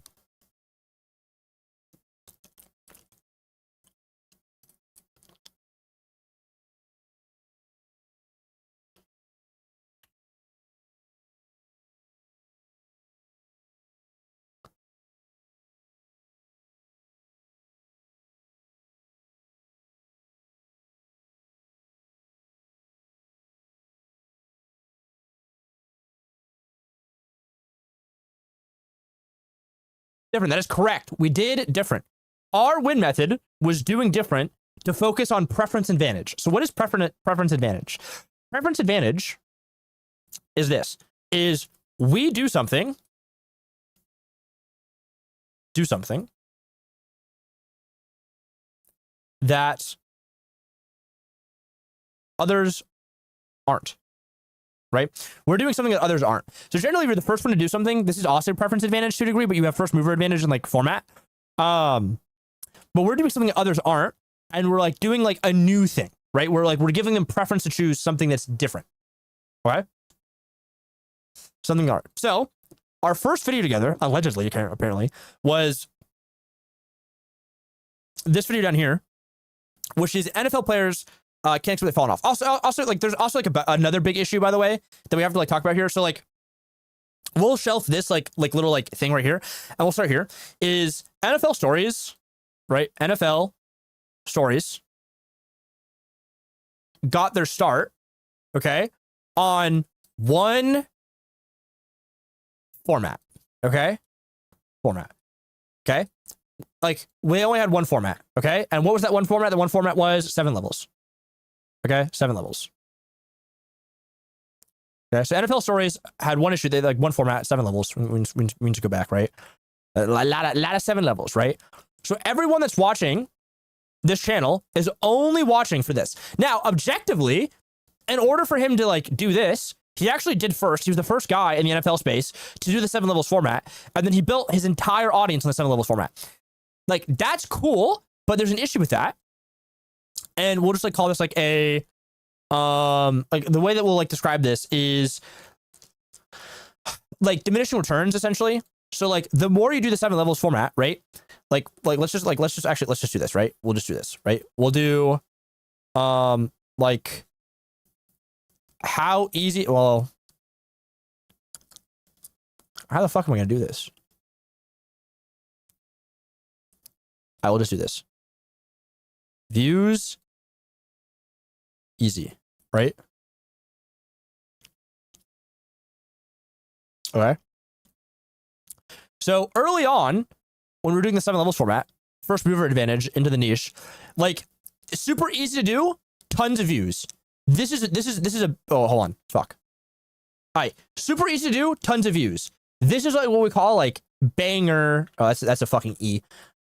Different. That is correct. We did different. Our win method was doing different to focus on preference advantage. So what is preference advantage? Preference advantage is this, is we do something that others aren't. Right? We're doing something that others aren't. So generally, if you're the first one to do something, this is also preference advantage to a degree, but you have first mover advantage in like format. But we're doing something that others aren't, and we're like doing like a new thing, right? We're giving them preference to choose something that's different. Okay? Something art. So our first video together, allegedly, apparently, was this video down here, which is NFL players can't expect falling off. Also, like there's also like another big issue, by the way, that we have to like talk about here. So like we'll shelf this like little like thing right here, and we'll start here. Is NFL Stories, right? NFL Stories got their start, okay, on one format, okay, okay. Like we only had one format, okay, and what was that one format? The one format was 7 levels. Okay, 7 levels. Okay, so NFL Stories had one issue. They like one format, 7 levels. We need to go back, right? A lot of 7 levels, right? So everyone that's watching this channel is only watching for this. Now, objectively, in order for him to like do this, he actually did first. He was the first guy in the NFL space to do the 7 levels format, and then he built his entire audience on the 7 levels format. Like that's cool, but there's an issue with that. And we'll just like call this like a, like the way that we'll like describe this is like diminishing returns essentially. So like the more you do the 7 levels format, right? Like let's just do this, right? We'll just do this, right? We'll do, like how easy, well, how the fuck am I going to do this? I will just do this. Views easy, right? Okay. So early on, when we're doing the 7 levels format, first mover advantage into the niche, like super easy to do, tons of views. This is a oh, hold on, fuck. All right, super easy to do, tons of views. This is like what we call like banger. Oh, that's a fucking E.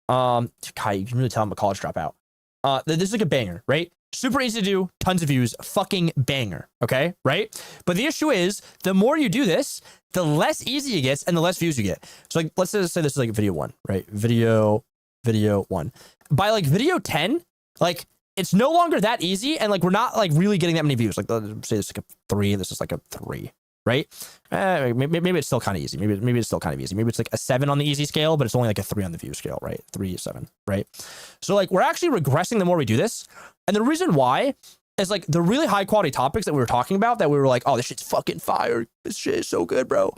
God, you can really tell I'm a college dropout. This is like a banger, right? Super easy to do, tons of views, fucking banger, okay, right? But the issue is, the more you do this, the less easy it gets and the less views you get. So like, let's just say this is like video 1, right? Video 1. By like video 10, like it's no longer that easy, and like we're not like really getting that many views. Like let's say this is like a 3, this is like a 3, right? Maybe it's still kind of easy. Maybe it's still kind of easy. Maybe it's like a 7 on the easy scale, but it's only like a 3 on the view scale, right? 3, 7, right? So like we're actually regressing the more we do this. And the reason why is like the really high quality topics that we were talking about that we were like, oh, this shit's fucking fire. This shit is so good, bro.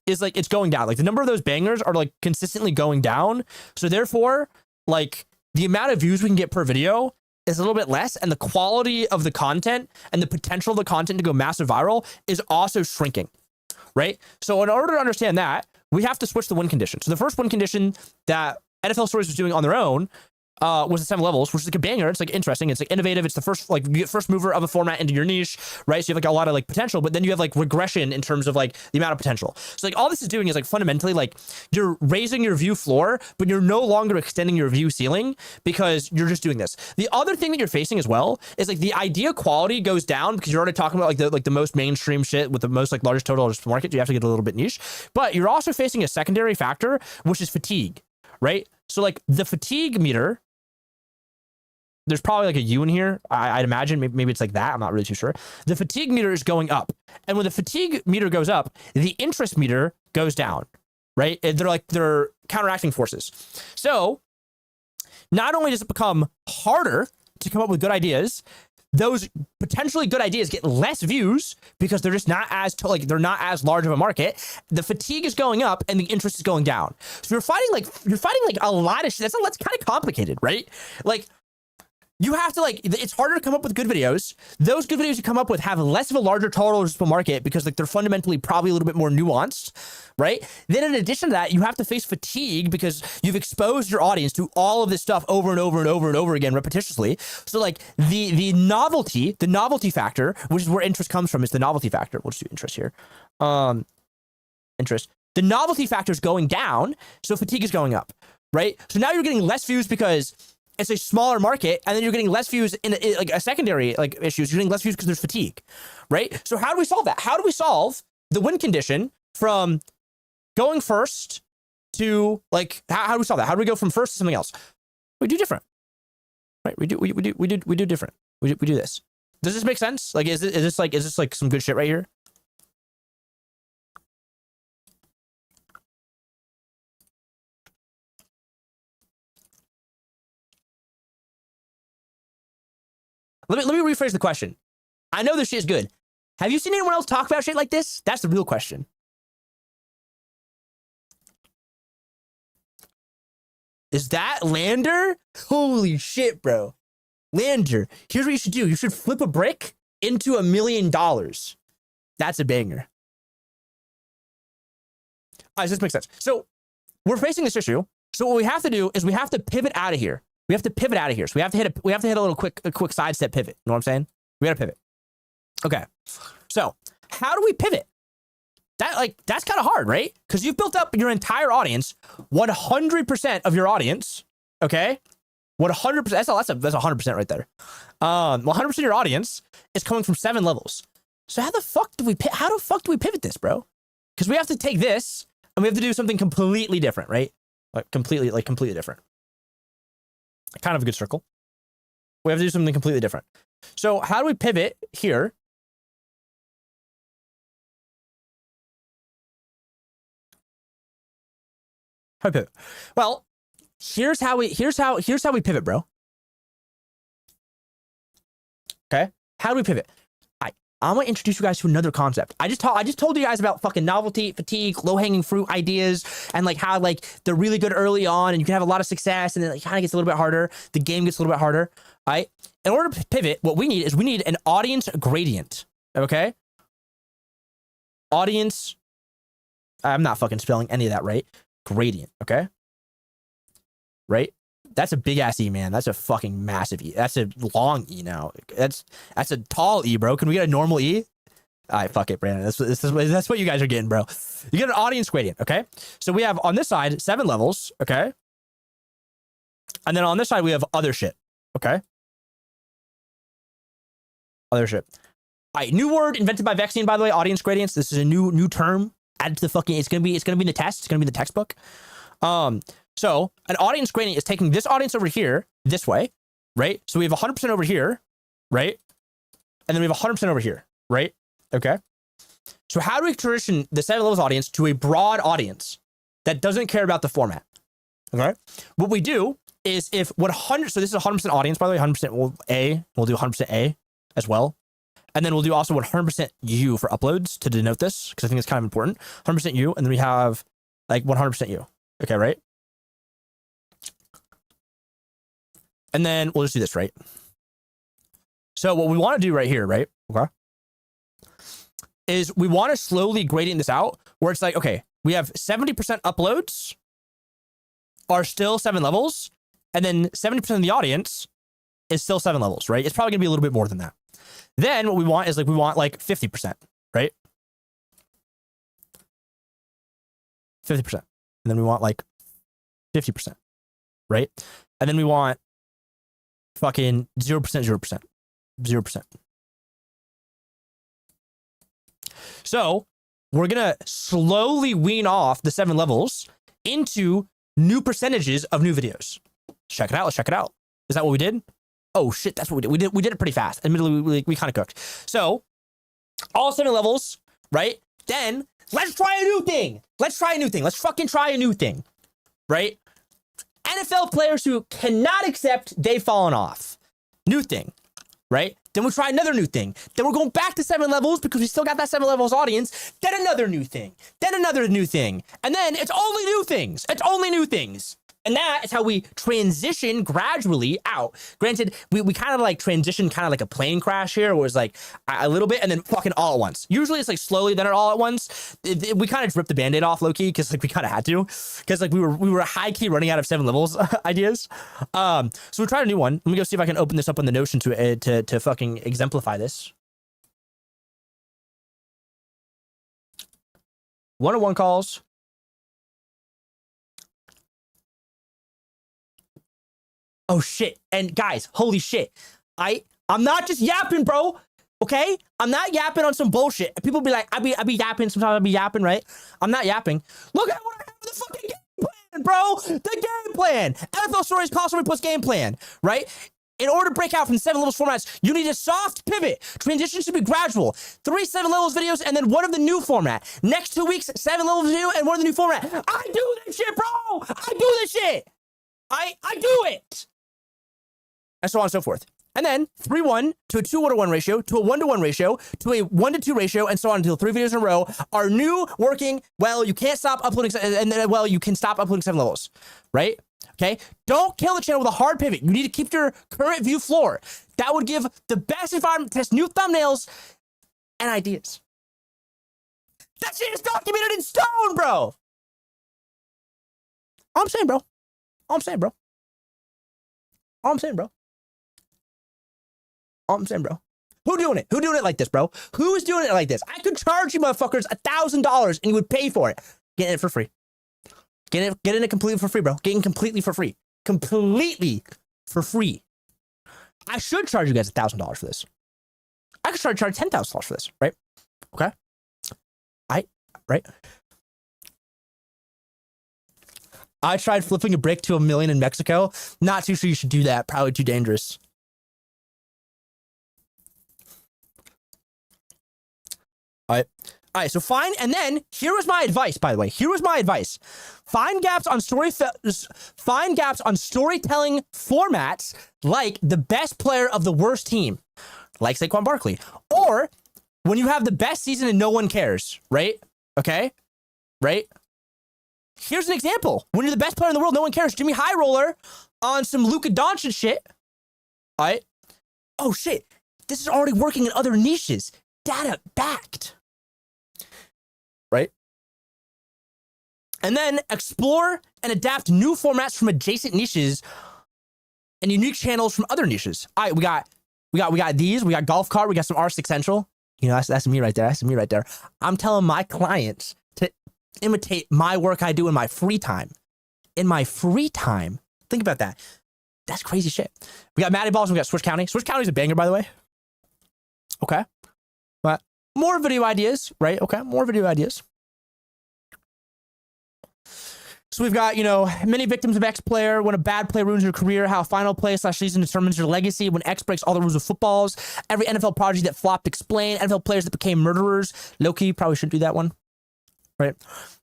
Is like, it's going down. Like the number of those bangers are like consistently going down. So therefore, like the amount of views we can get per video is a little bit less, and the quality of the content and the potential of the content to go massive viral is also shrinking, right? So in order to understand that, we have to switch the win condition. So the first win condition that NFL Stories was doing on their own was the 7 levels, which is like a banger. It's like interesting. It's like innovative. It's the first like you get first mover of a format into your niche, right? So you have like a lot of like potential, but then you have like regression in terms of like the amount of potential. So like all this is doing is like fundamentally like you're raising your view floor, but you're no longer extending your view ceiling because you're just doing this. The other thing that you're facing as well is like the idea quality goes down because you're already talking about like the most mainstream shit with the most like largest total addressable market. You have to get a little bit niche, but you're also facing a secondary factor, which is fatigue, right? So like the fatigue meter, there's probably like a U in here. I'd imagine maybe it's like that. I'm not really too sure. The fatigue meter is going up. And when the fatigue meter goes up, the interest meter goes down, right? And they're counteracting forces. So not only does it become harder to come up with good ideas, those potentially good ideas get less views because they're just not as they're not as large of a market. The fatigue is going up and the interest is going down. So you're fighting like a lot of shit. That's kind of complicated, right? Like you have to it's harder to come up with good videos. Those good videos you come up with have less of a larger total addressable market because like they're fundamentally probably a little bit more nuanced, right? Then in addition to that, you have to face fatigue because you've exposed your audience to all of this stuff over and over and over and over again repetitiously. So like the novelty factor, which is where interest comes from, is the novelty factor. We'll just do interest here. Interest. The novelty factor is going down, so fatigue is going up, right? So now you're getting less views because it's a smaller market, and then you're getting less views in like a secondary like issues. You're getting less views because there's fatigue, right? So how do we solve that? How do we solve the win condition from going first to like how do we solve that? How do we go from first to something else? We do different, right? We do different. We do this. Does this make sense? Like, is this like some good shit right here? Let me rephrase the question. I know this shit is good. Have you seen anyone else talk about shit like this? That's the real question. Is that Lander? Holy shit, bro. Lander, here's what you should do. You should flip a brick into $1 million. That's a banger. All right, this makes sense. So we're facing this issue. So what we have to do is we have to pivot out of here. We have to pivot out of here. So we have to hit a little quick sidestep pivot. You know what I'm saying? We got to pivot. Okay. So how do we pivot? That's kind of hard, right? Because you've built up your entire audience, 100% of your audience. Okay. 100%. That's 100% right there. 100% of your audience is coming from 7 levels. So how the fuck do we pivot this, bro? Because we have to take this and we have to do something completely different, right? Completely different. Kind of a good circle. We have to do something completely different. So how do we pivot here? How do we pivot? Well, here's how we pivot, bro. Okay? How do we pivot? I'm gonna introduce you guys to another concept. I just told you guys about fucking novelty, fatigue, low-hanging fruit ideas, and like how like they're really good early on, and you can have a lot of success, and then it kind of gets a little bit harder. The game gets a little bit harder. All right. In order to pivot, what we need is an audience gradient. Okay. Audience. I'm not fucking spelling any of that right. Gradient. Okay. Right. That's a big ass E, man. That's a fucking massive E. That's a long E now. That's a tall E, bro. Can we get a normal E? All right, fuck it, Brandon. That's what you guys are getting, bro. You get an audience gradient, okay? So we have on this side 7 levels, okay? And then on this side we have other shit, okay? Other shit. All right, new word invented by Vexine, by the way. Audience gradients. This is a new term added to the fucking. It's gonna be in the test. It's gonna be in the textbook. So an audience gradient is taking this audience over here this way, right? So we have 100% over here, right? And then we have 100% over here, right? Okay. So how do we transition the 7 levels audience to a broad audience that doesn't care about the format? Okay. What we do is if 100, so this is 100% audience, by the way, 100% A, we'll do 100% A as well. And then we'll do also 100% U for uploads to denote this, because I think it's kind of important. 100% U, and then we have like 100% U. Okay, right? And then we'll just do this, right? So what we want to do right here, right? Okay. Is we want to slowly gradient this out where it's like, okay, we have 70% uploads are still 7 levels, And then 70% of the audience is still 7 levels, right? It's probably gonna be a little bit more than that. Then what we want is like, we want like 50%, right? 50%. And then we want like 50%, right? And then we want fucking 0%, 0%, 0%. So we're going to slowly wean off the 7 levels into new percentages of new videos. Check it out. Let's check it out. Is that what we did? Oh shit, that's what we did. We did it pretty fast. Admittedly, we kind of cooked. So all 7 levels, right? Then let's try a new thing. Let's fucking try a new thing, right? NFL players who cannot accept they've fallen off. New thing, right? Then we'll try another new thing. Then we're going back to 7 levels because we still got that 7 levels audience. Then another new thing. Then another new thing. And then it's only new things. It's only new things. And that is how we transition gradually out. Granted, we kind of like transition kind of like a plane crash here, where it's like a little bit and then fucking all at once. Usually it's like slowly, then all at once. We kind of ripped the Band-Aid off low-key because like we kind of had to. Because like we were high-key running out of 7 levels ideas. So we tried a new one. Let me go see if I can open this up on the Notion to fucking exemplify this. One-on-one calls. Oh shit. And guys, holy shit. I'm not just yapping, bro. Okay? I'm not yapping on some bullshit. People be like, I be yapping, sometimes I be yapping, right? I'm not yapping. Look at what I have in the fucking game plan, bro. The game plan. NFL Stories Call Story plus game plan, right? In order to break out from 7 levels formats, you need a soft pivot. Transition should be gradual. 3 7 levels videos and then 1 of the new format. Next 2 weeks, 7 levels video and 1 of the new format. I do this shit, bro. I do this shit. I do it. And so on and so forth. And then 3:1 to a 2:1 ratio, to a 1:1 ratio, to a 1:2 ratio, and so on until 3 videos in a row are new, working. Well, you can't stop uploading, and then, well, you can stop uploading 7 levels, right? Okay? Don't kill the channel with a hard pivot. You need to keep your current view floor. That would give the best environment to test new thumbnails and ideas. That shit is documented in stone, bro. All I'm saying, bro. All I'm saying, bro. All I'm saying, bro. All I'm saying, bro. Who doing it? Who doing it like this, bro? Who is doing it like this? I could charge you motherfuckers $1,000 and you would pay for it. Getting it for free. Getting it completely for free, bro. Getting completely for free. Completely for free. I should charge you guys $1,000 for this. I could charge $10,000 for this, right? Okay. Right? I tried flipping a brick to $1 million in Mexico. Not too sure you should do that. Probably too dangerous. All right, so find, and then here was my advice, by the way. Here was my advice. Find gaps on storytelling formats like the best player of the worst team, like Saquon Barkley. Or when you have the best season and no one cares, right? Okay? Right? Here's an example. When you're the best player in the world, no one cares. Jimmy High Roller on some Luka Doncic shit. All right? Oh, shit. This is already working in other niches. Data backed. Right? And then explore and adapt new formats from adjacent niches and unique channels from other niches. All right, we got these. We got golf cart. We got some R6 Central. You know, that's me right there. That's me right there. I'm telling my clients to imitate my work I do in my free time. In my free time. Think about that. That's crazy shit. We got Matty Balls and we got Switch County. Switch County's a banger, by the way. Okay. But more video ideas, right? Okay, more video ideas. So we've got, you know, many victims of X player, when a bad play ruins your career, how final play / season determines your legacy, when X breaks all the rules of footballs, every NFL prodigy that flopped explained, NFL players that became murderers. Low-key, probably shouldn't do that one. Right?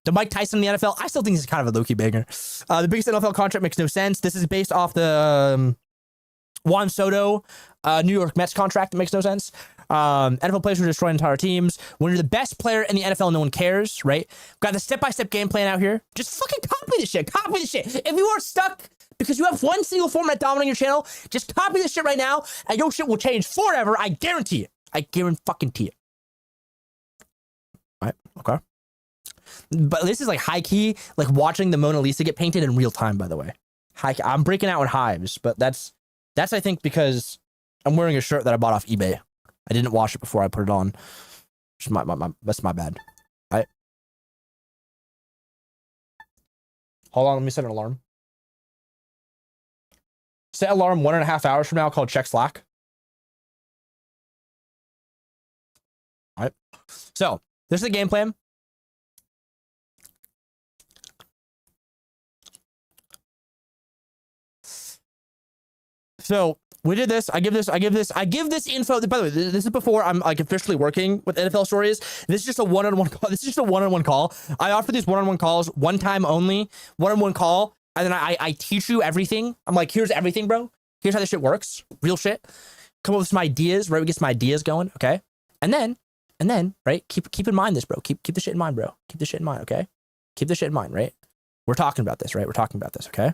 The Mike Tyson in the NFL, I still think this is kind of a low-key banger. The biggest NFL contract makes no sense. This is based off the Juan Soto New York Mets contract. That makes no sense. NFL players who destroy entire teams. When you're the best player in the NFL, no one cares, right? Got the step-by-step game plan out here. Just fucking copy this shit. Copy this shit. If you are stuck because you have one single format dominating your channel, just copy this shit right now, and your shit will change forever. I guarantee it. I guarantee it. All right. Okay. But this is like high key, like watching the Mona Lisa get painted in real time, by the way. I'm breaking out in hives, but that's I think because I'm wearing a shirt that I bought off eBay. I didn't wash it before I put it on. Just that's my bad. All right. Hold on, let me set an alarm. Set alarm 1.5 hours from now called check Slack. All right. So this is the game plan. So we did this. I give this info. By the way, this is before I'm like officially working with NFL Stories. This is just a one-on-one call. This is just a one-on-one call. I offer these one-on-one calls, one time only, one-on-one call, and then I teach you everything. I'm like, here's everything, bro. Here's how this shit works. Real shit. Come up with some ideas, right? We get some ideas going, okay? And then, right? Keep in mind this, bro. Keep this shit in mind, bro. Keep this shit in mind, okay? Keep this shit in mind, right? We're talking about this, right? We're talking about this, okay?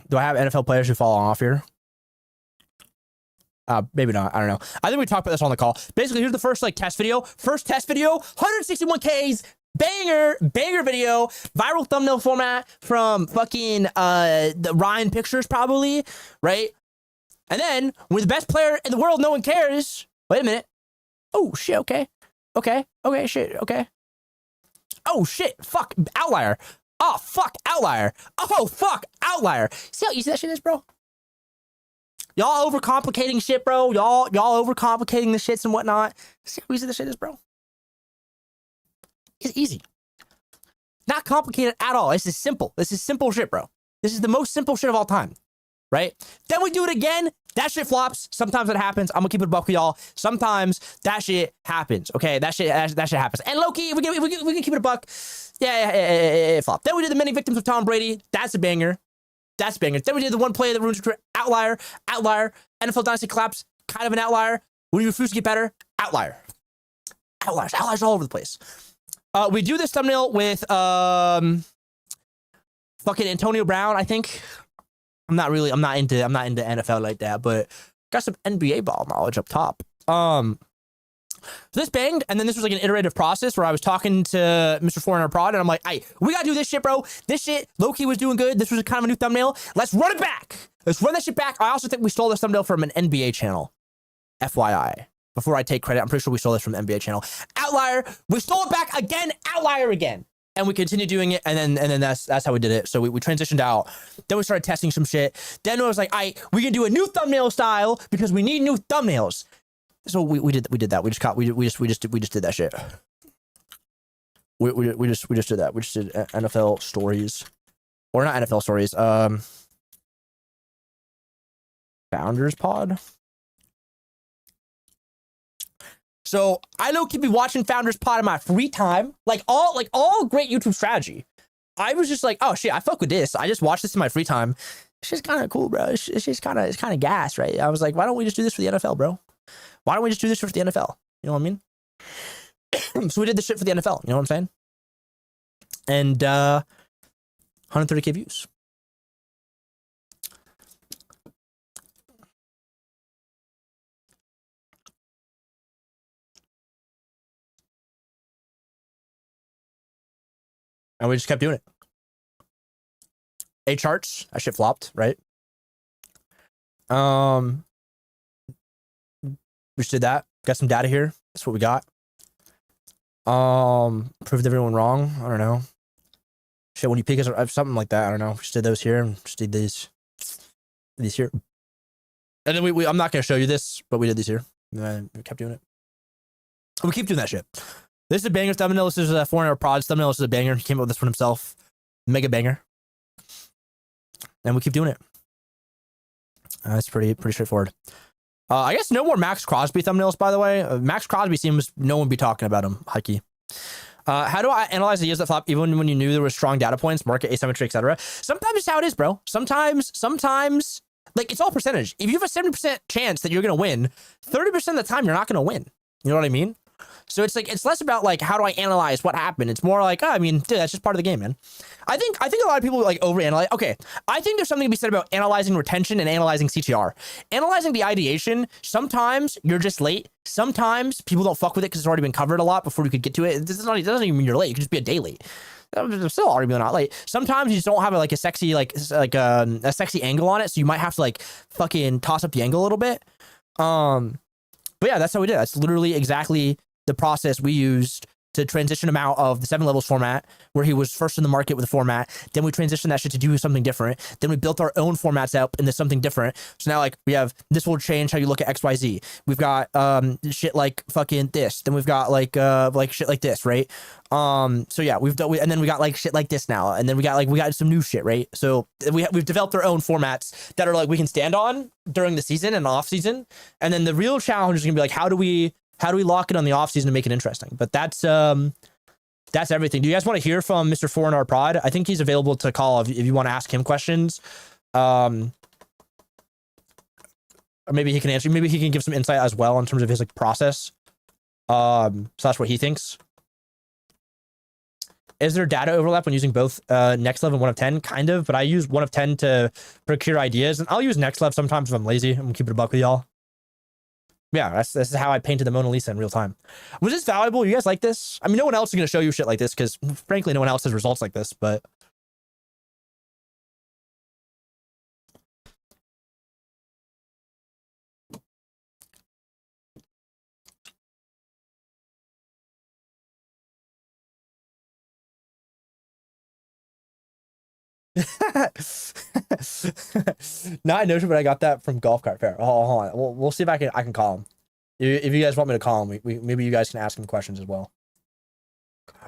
Do I have NFL players who fall off here? Maybe not. I don't know. I think we talked about this on the call. Basically, here's the first like test video. First test video, 161Ks, banger video, viral thumbnail format from fucking the Ryan Pictures probably, right? And then we're the best player in the world. No one cares. Wait a minute. Oh shit. Okay. Shit. Okay. Oh shit. Fuck. Outlier. Oh, fuck, outlier. Oh, fuck, outlier. See how easy that shit is, bro? Y'all overcomplicating shit, bro. Y'all overcomplicating the shits and whatnot. See how easy this shit is, bro? It's easy. Not complicated at all. This is simple. This is simple shit, bro. This is the most simple shit of all time, right? Then we do it again. That shit flops. Sometimes it happens. I'm gonna keep it a buck with y'all. Sometimes that shit happens. Okay, that shit happens. And low-key, we can keep it a buck. Yeah, it flopped. Then we did the many victims of Tom Brady. That's a banger. Then we did the one play that ruins your career. Outlier. NFL Dynasty collapse. Kind of an outlier. When you refuse to get better. Outlier. Outliers all over the place. We do this thumbnail with fucking Antonio Brown, I think. I'm not into NFL like that, but got some NBA ball knowledge up top. So this banged, and then this was like an iterative process where I was talking to Mr. 400 Prod, and I'm like, hey, we gotta do this shit, bro. This shit, Loki was doing good. This was kind of a new thumbnail. Let's run it back. Let's run that shit back. I also think we stole this thumbnail from an NBA channel. FYI. Before I take credit, I'm pretty sure we stole this from the NBA channel. Outlier. We stole it back again. Outlier again. And we continued doing it, and then that's how we did it. So we transitioned out. Then we started testing some shit. Then it was like, we can do a new thumbnail style because we need new thumbnails. So we did that. We just did that shit. We just did that. We just did NFL stories, or not NFL stories. Founders Pod. So I low-key be watching Founders Pod in my free time, like all great YouTube strategy. I was just like, oh shit, I fuck with this. I just watch this in my free time. It's just kind of cool, bro. It's just kind of gas, right? I was like, why don't we just do this for the NFL, bro? Why don't we just do this for the NFL? You know what I mean? So we did this shit for the NFL. You know what I'm saying? And 130K views. And we just kept doing it. A charts, that shit flopped, right? We just did that. Got some data here. That's what we got. Proved everyone wrong. I don't know. Shit, when you pick us, something like that. I don't know. We just did those here and just did these here. And then we I'm not gonna show you this, but we did these here. And we kept doing it. We keep doing that shit. This is a banger thumbnail. This is a 400 Prods thumbnail. This is a banger. He came up with this one himself. Mega banger. And we keep doing it. That's pretty straightforward. I guess no more Max Crosby thumbnails, by the way. Max Crosby seems no one be talking about him. Hikey. How do I analyze the years that flop even when you knew there were strong data points, market asymmetry, etc.? Sometimes it's how it is, bro. Sometimes, like, it's all percentage. If you have a 70% chance that you're going to win, 30% of the time you're not going to win. You know what I mean? So it's like, it's less about like, how do I analyze what happened? It's more like, oh, I mean, dude, that's just part of the game, man. I think a lot of people like overanalyze. Okay. I think there's something to be said about analyzing retention and analyzing CTR. Analyzing the ideation, sometimes you're just late. Sometimes people don't fuck with it because it's already been covered a lot before you could get to it. It doesn't even mean you're late. You could just be a day late. I'm still arguing on. Like sometimes you just don't have like a sexy a sexy angle on it, so you might have to like fucking toss up the angle a little bit. But yeah, that's how we did it. That's literally exactly the process we used to transition him out of the 7 levels format, where he was first in the market with the format. Then we transitioned that shit to do something different. Then we built our own formats up into something different. So now like we have, this will change how you look at XYZ. We've got shit like fucking this. Then we've got like shit like this, right? So yeah, and then we got like shit like this now. And then we got some new shit, right? So we've developed our own formats that are like we can stand on during the season and off season. And then the real challenge is gonna be like, how do we lock it on the off season to make it interesting? But that's everything. Do you guys want to hear from Mr. 4NR Prod? I think he's available to call if you want to ask him questions. Or maybe he can answer. Maybe he can give some insight as well in terms of his like process. So that's what he thinks. Is there data overlap when using both Nextlev and 1 of 10? Kind of, but I use 1 of 10 to procure ideas, and I'll use Nextlev sometimes if I'm lazy. I'm gonna keep it a buck with y'all. Yeah, this is how I painted the Mona Lisa in real time. Was this valuable? You guys like this? I mean, no one else is going to show you shit like this because, frankly, no one else has results like this, but... Now I know, but I got that from Golf Cart Fair. Hold on. We'll see if I can call him. If you guys want me to call him, maybe you guys can ask him questions as well.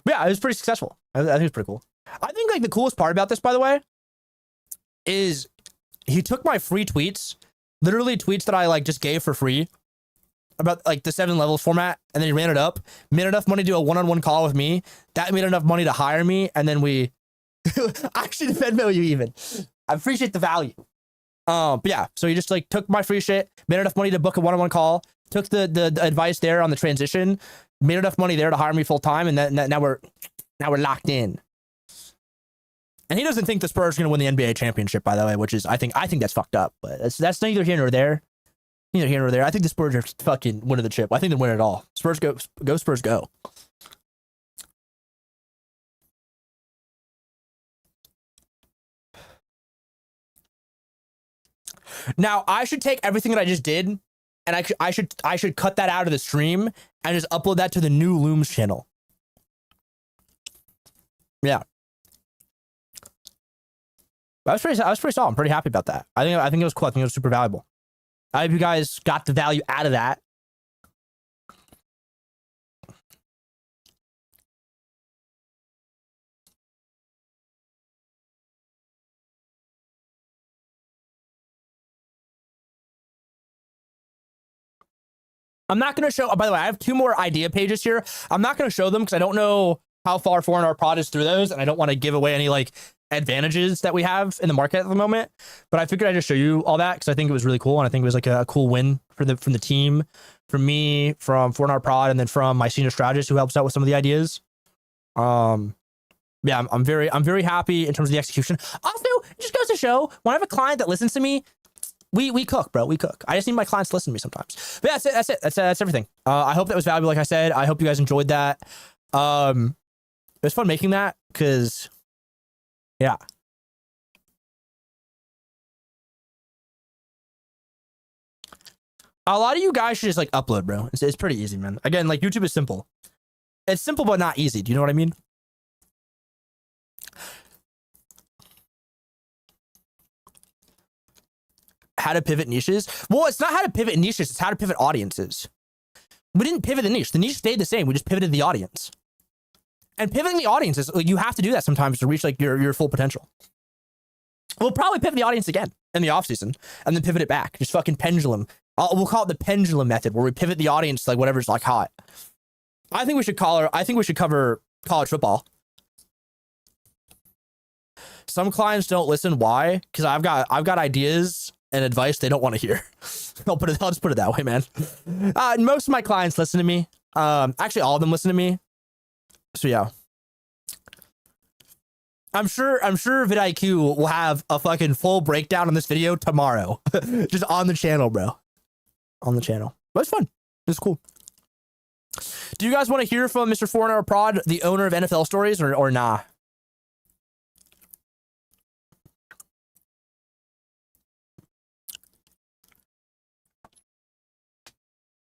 But yeah, it was pretty successful. I think it's pretty cool. I think like the coolest part about this, by the way, is he took my free tweets, literally tweets that I like just gave for free about like the 7 levels format, and then he ran it up, made enough money to do a one-on-one call with me. That made enough money to hire me, and then we actually defend you even. I appreciate the value. But yeah, so he just like took my free shit, made enough money to book a one-on-one call, took the advice there on the transition, made enough money there to hire me full time, and now we're locked in. And he doesn't think the Spurs are going to win the NBA championship, by the way, which is I think that's fucked up. But that's neither here nor there. Neither here nor there. I think the Spurs are fucking winning the chip. I think they win it all. Spurs go Spurs go. Now I should take everything that I just did, and I should cut that out of the stream and just upload that to the new Looms channel. Yeah. I was pretty solid. I'm pretty happy about that. I think it was cool. I think it was super valuable. I hope you guys got the value out of that. I'm not going to show, by the way, I have 2 more idea pages here. I'm not going to show them because I don't know how far 4NR Prod is through those, and I don't want to give away any like advantages that we have in the market at the moment. But I figured I'd just show you all that because I think it was really cool, and I think it was like a cool win from the team, from me, from 4NR Prod, and then from my senior strategist who helps out with some of the ideas. Yeah, I'm very happy in terms of the execution. Also, it just goes to show when I have a client that listens to me, we cook, bro. We cook. I just need my clients to listen to me sometimes. But yeah, that's everything. I hope that was valuable. Like I said, I hope you guys enjoyed that. It was fun making that because, yeah. A lot of you guys should just like upload, bro. It's pretty easy, man. Again, like YouTube is simple. It's simple but not easy. Do you know what I mean? How to pivot niches? Well, it's not how to pivot niches. It's how to pivot audiences. We didn't pivot the niche. The niche stayed the same. We just pivoted the audience. And pivoting the audience is like, you have to do that sometimes to reach like your full potential. We'll probably pivot the audience again in the off season and then pivot it back. Just fucking pendulum. We'll call it the pendulum method, where we pivot the audience to like whatever's like hot. I think we should cover college football. Some clients don't listen. Why? Because I've got ideas and advice they don't want to hear. I'll just put it that way, man. Most of my clients listen to me. Actually, all of them listen to me. So yeah. I'm sure vidIQ will have a fucking full breakdown on this video tomorrow. Just on the channel, bro. On the channel. But it's fun. It's cool. Do you guys want to hear from Mr. 4NR Prod, the owner of NFL Stories, or nah?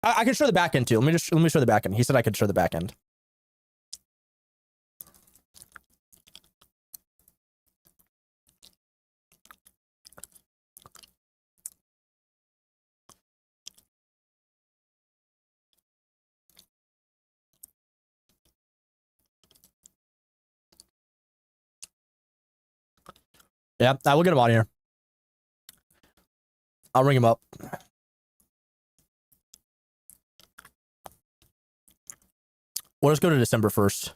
I can show the back end too. Let me show the back end. He said I could show the back end. Yeah, I will get him on here. I'll ring him up. We'll just go to December 1st.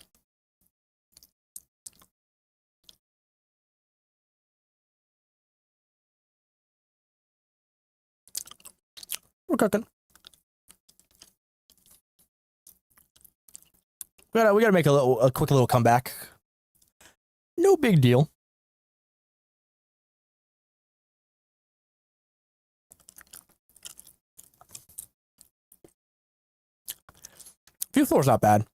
We're cooking. We gotta make a quick little comeback. No big deal. View floor's not bad.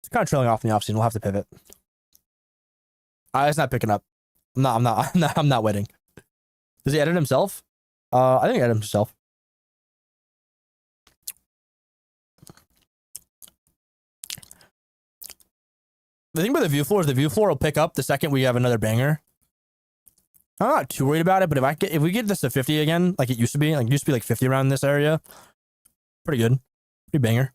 It's kind of trailing off in the offseason. We'll have to pivot. It's not picking up. I'm not waiting. Does he edit himself? I think he edited himself. The thing about the view floor is the view floor will pick up the second we have another banger. I'm not too worried about it, but if we get this to 50 again, like it used to be, like 50 around this area, pretty good. Pretty banger.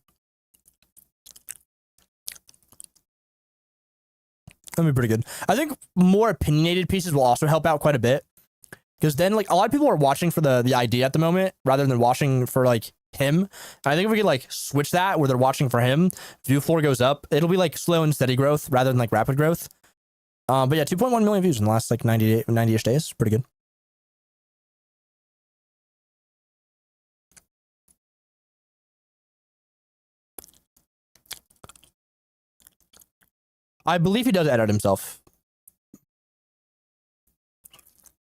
That'd be pretty good. I think more opinionated pieces will also help out quite a bit. Because then, like, a lot of people are watching for the idea at the moment rather than watching for, like, him. And I think if we could, like, switch that where they're watching for him, view floor goes up. It'll be, like, slow and steady growth rather than, like, rapid growth. But yeah, 2.1 million views in the last, like, 90-ish days. Pretty good. I believe he does edit himself.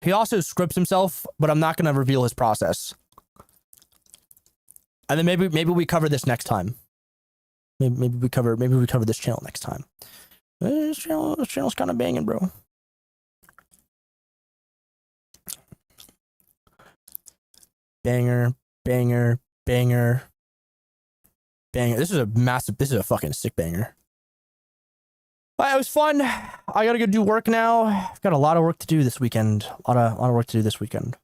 He also scripts himself, but I'm not going to reveal his process. And then maybe we cover this next time. Maybe we cover this channel next time. This channel's kind of banging, bro. Banger, banger, banger, banger. This is a fucking sick banger. It was fun. I gotta go do work now. I've got a lot of work to do this weekend. A lot of work to do this weekend.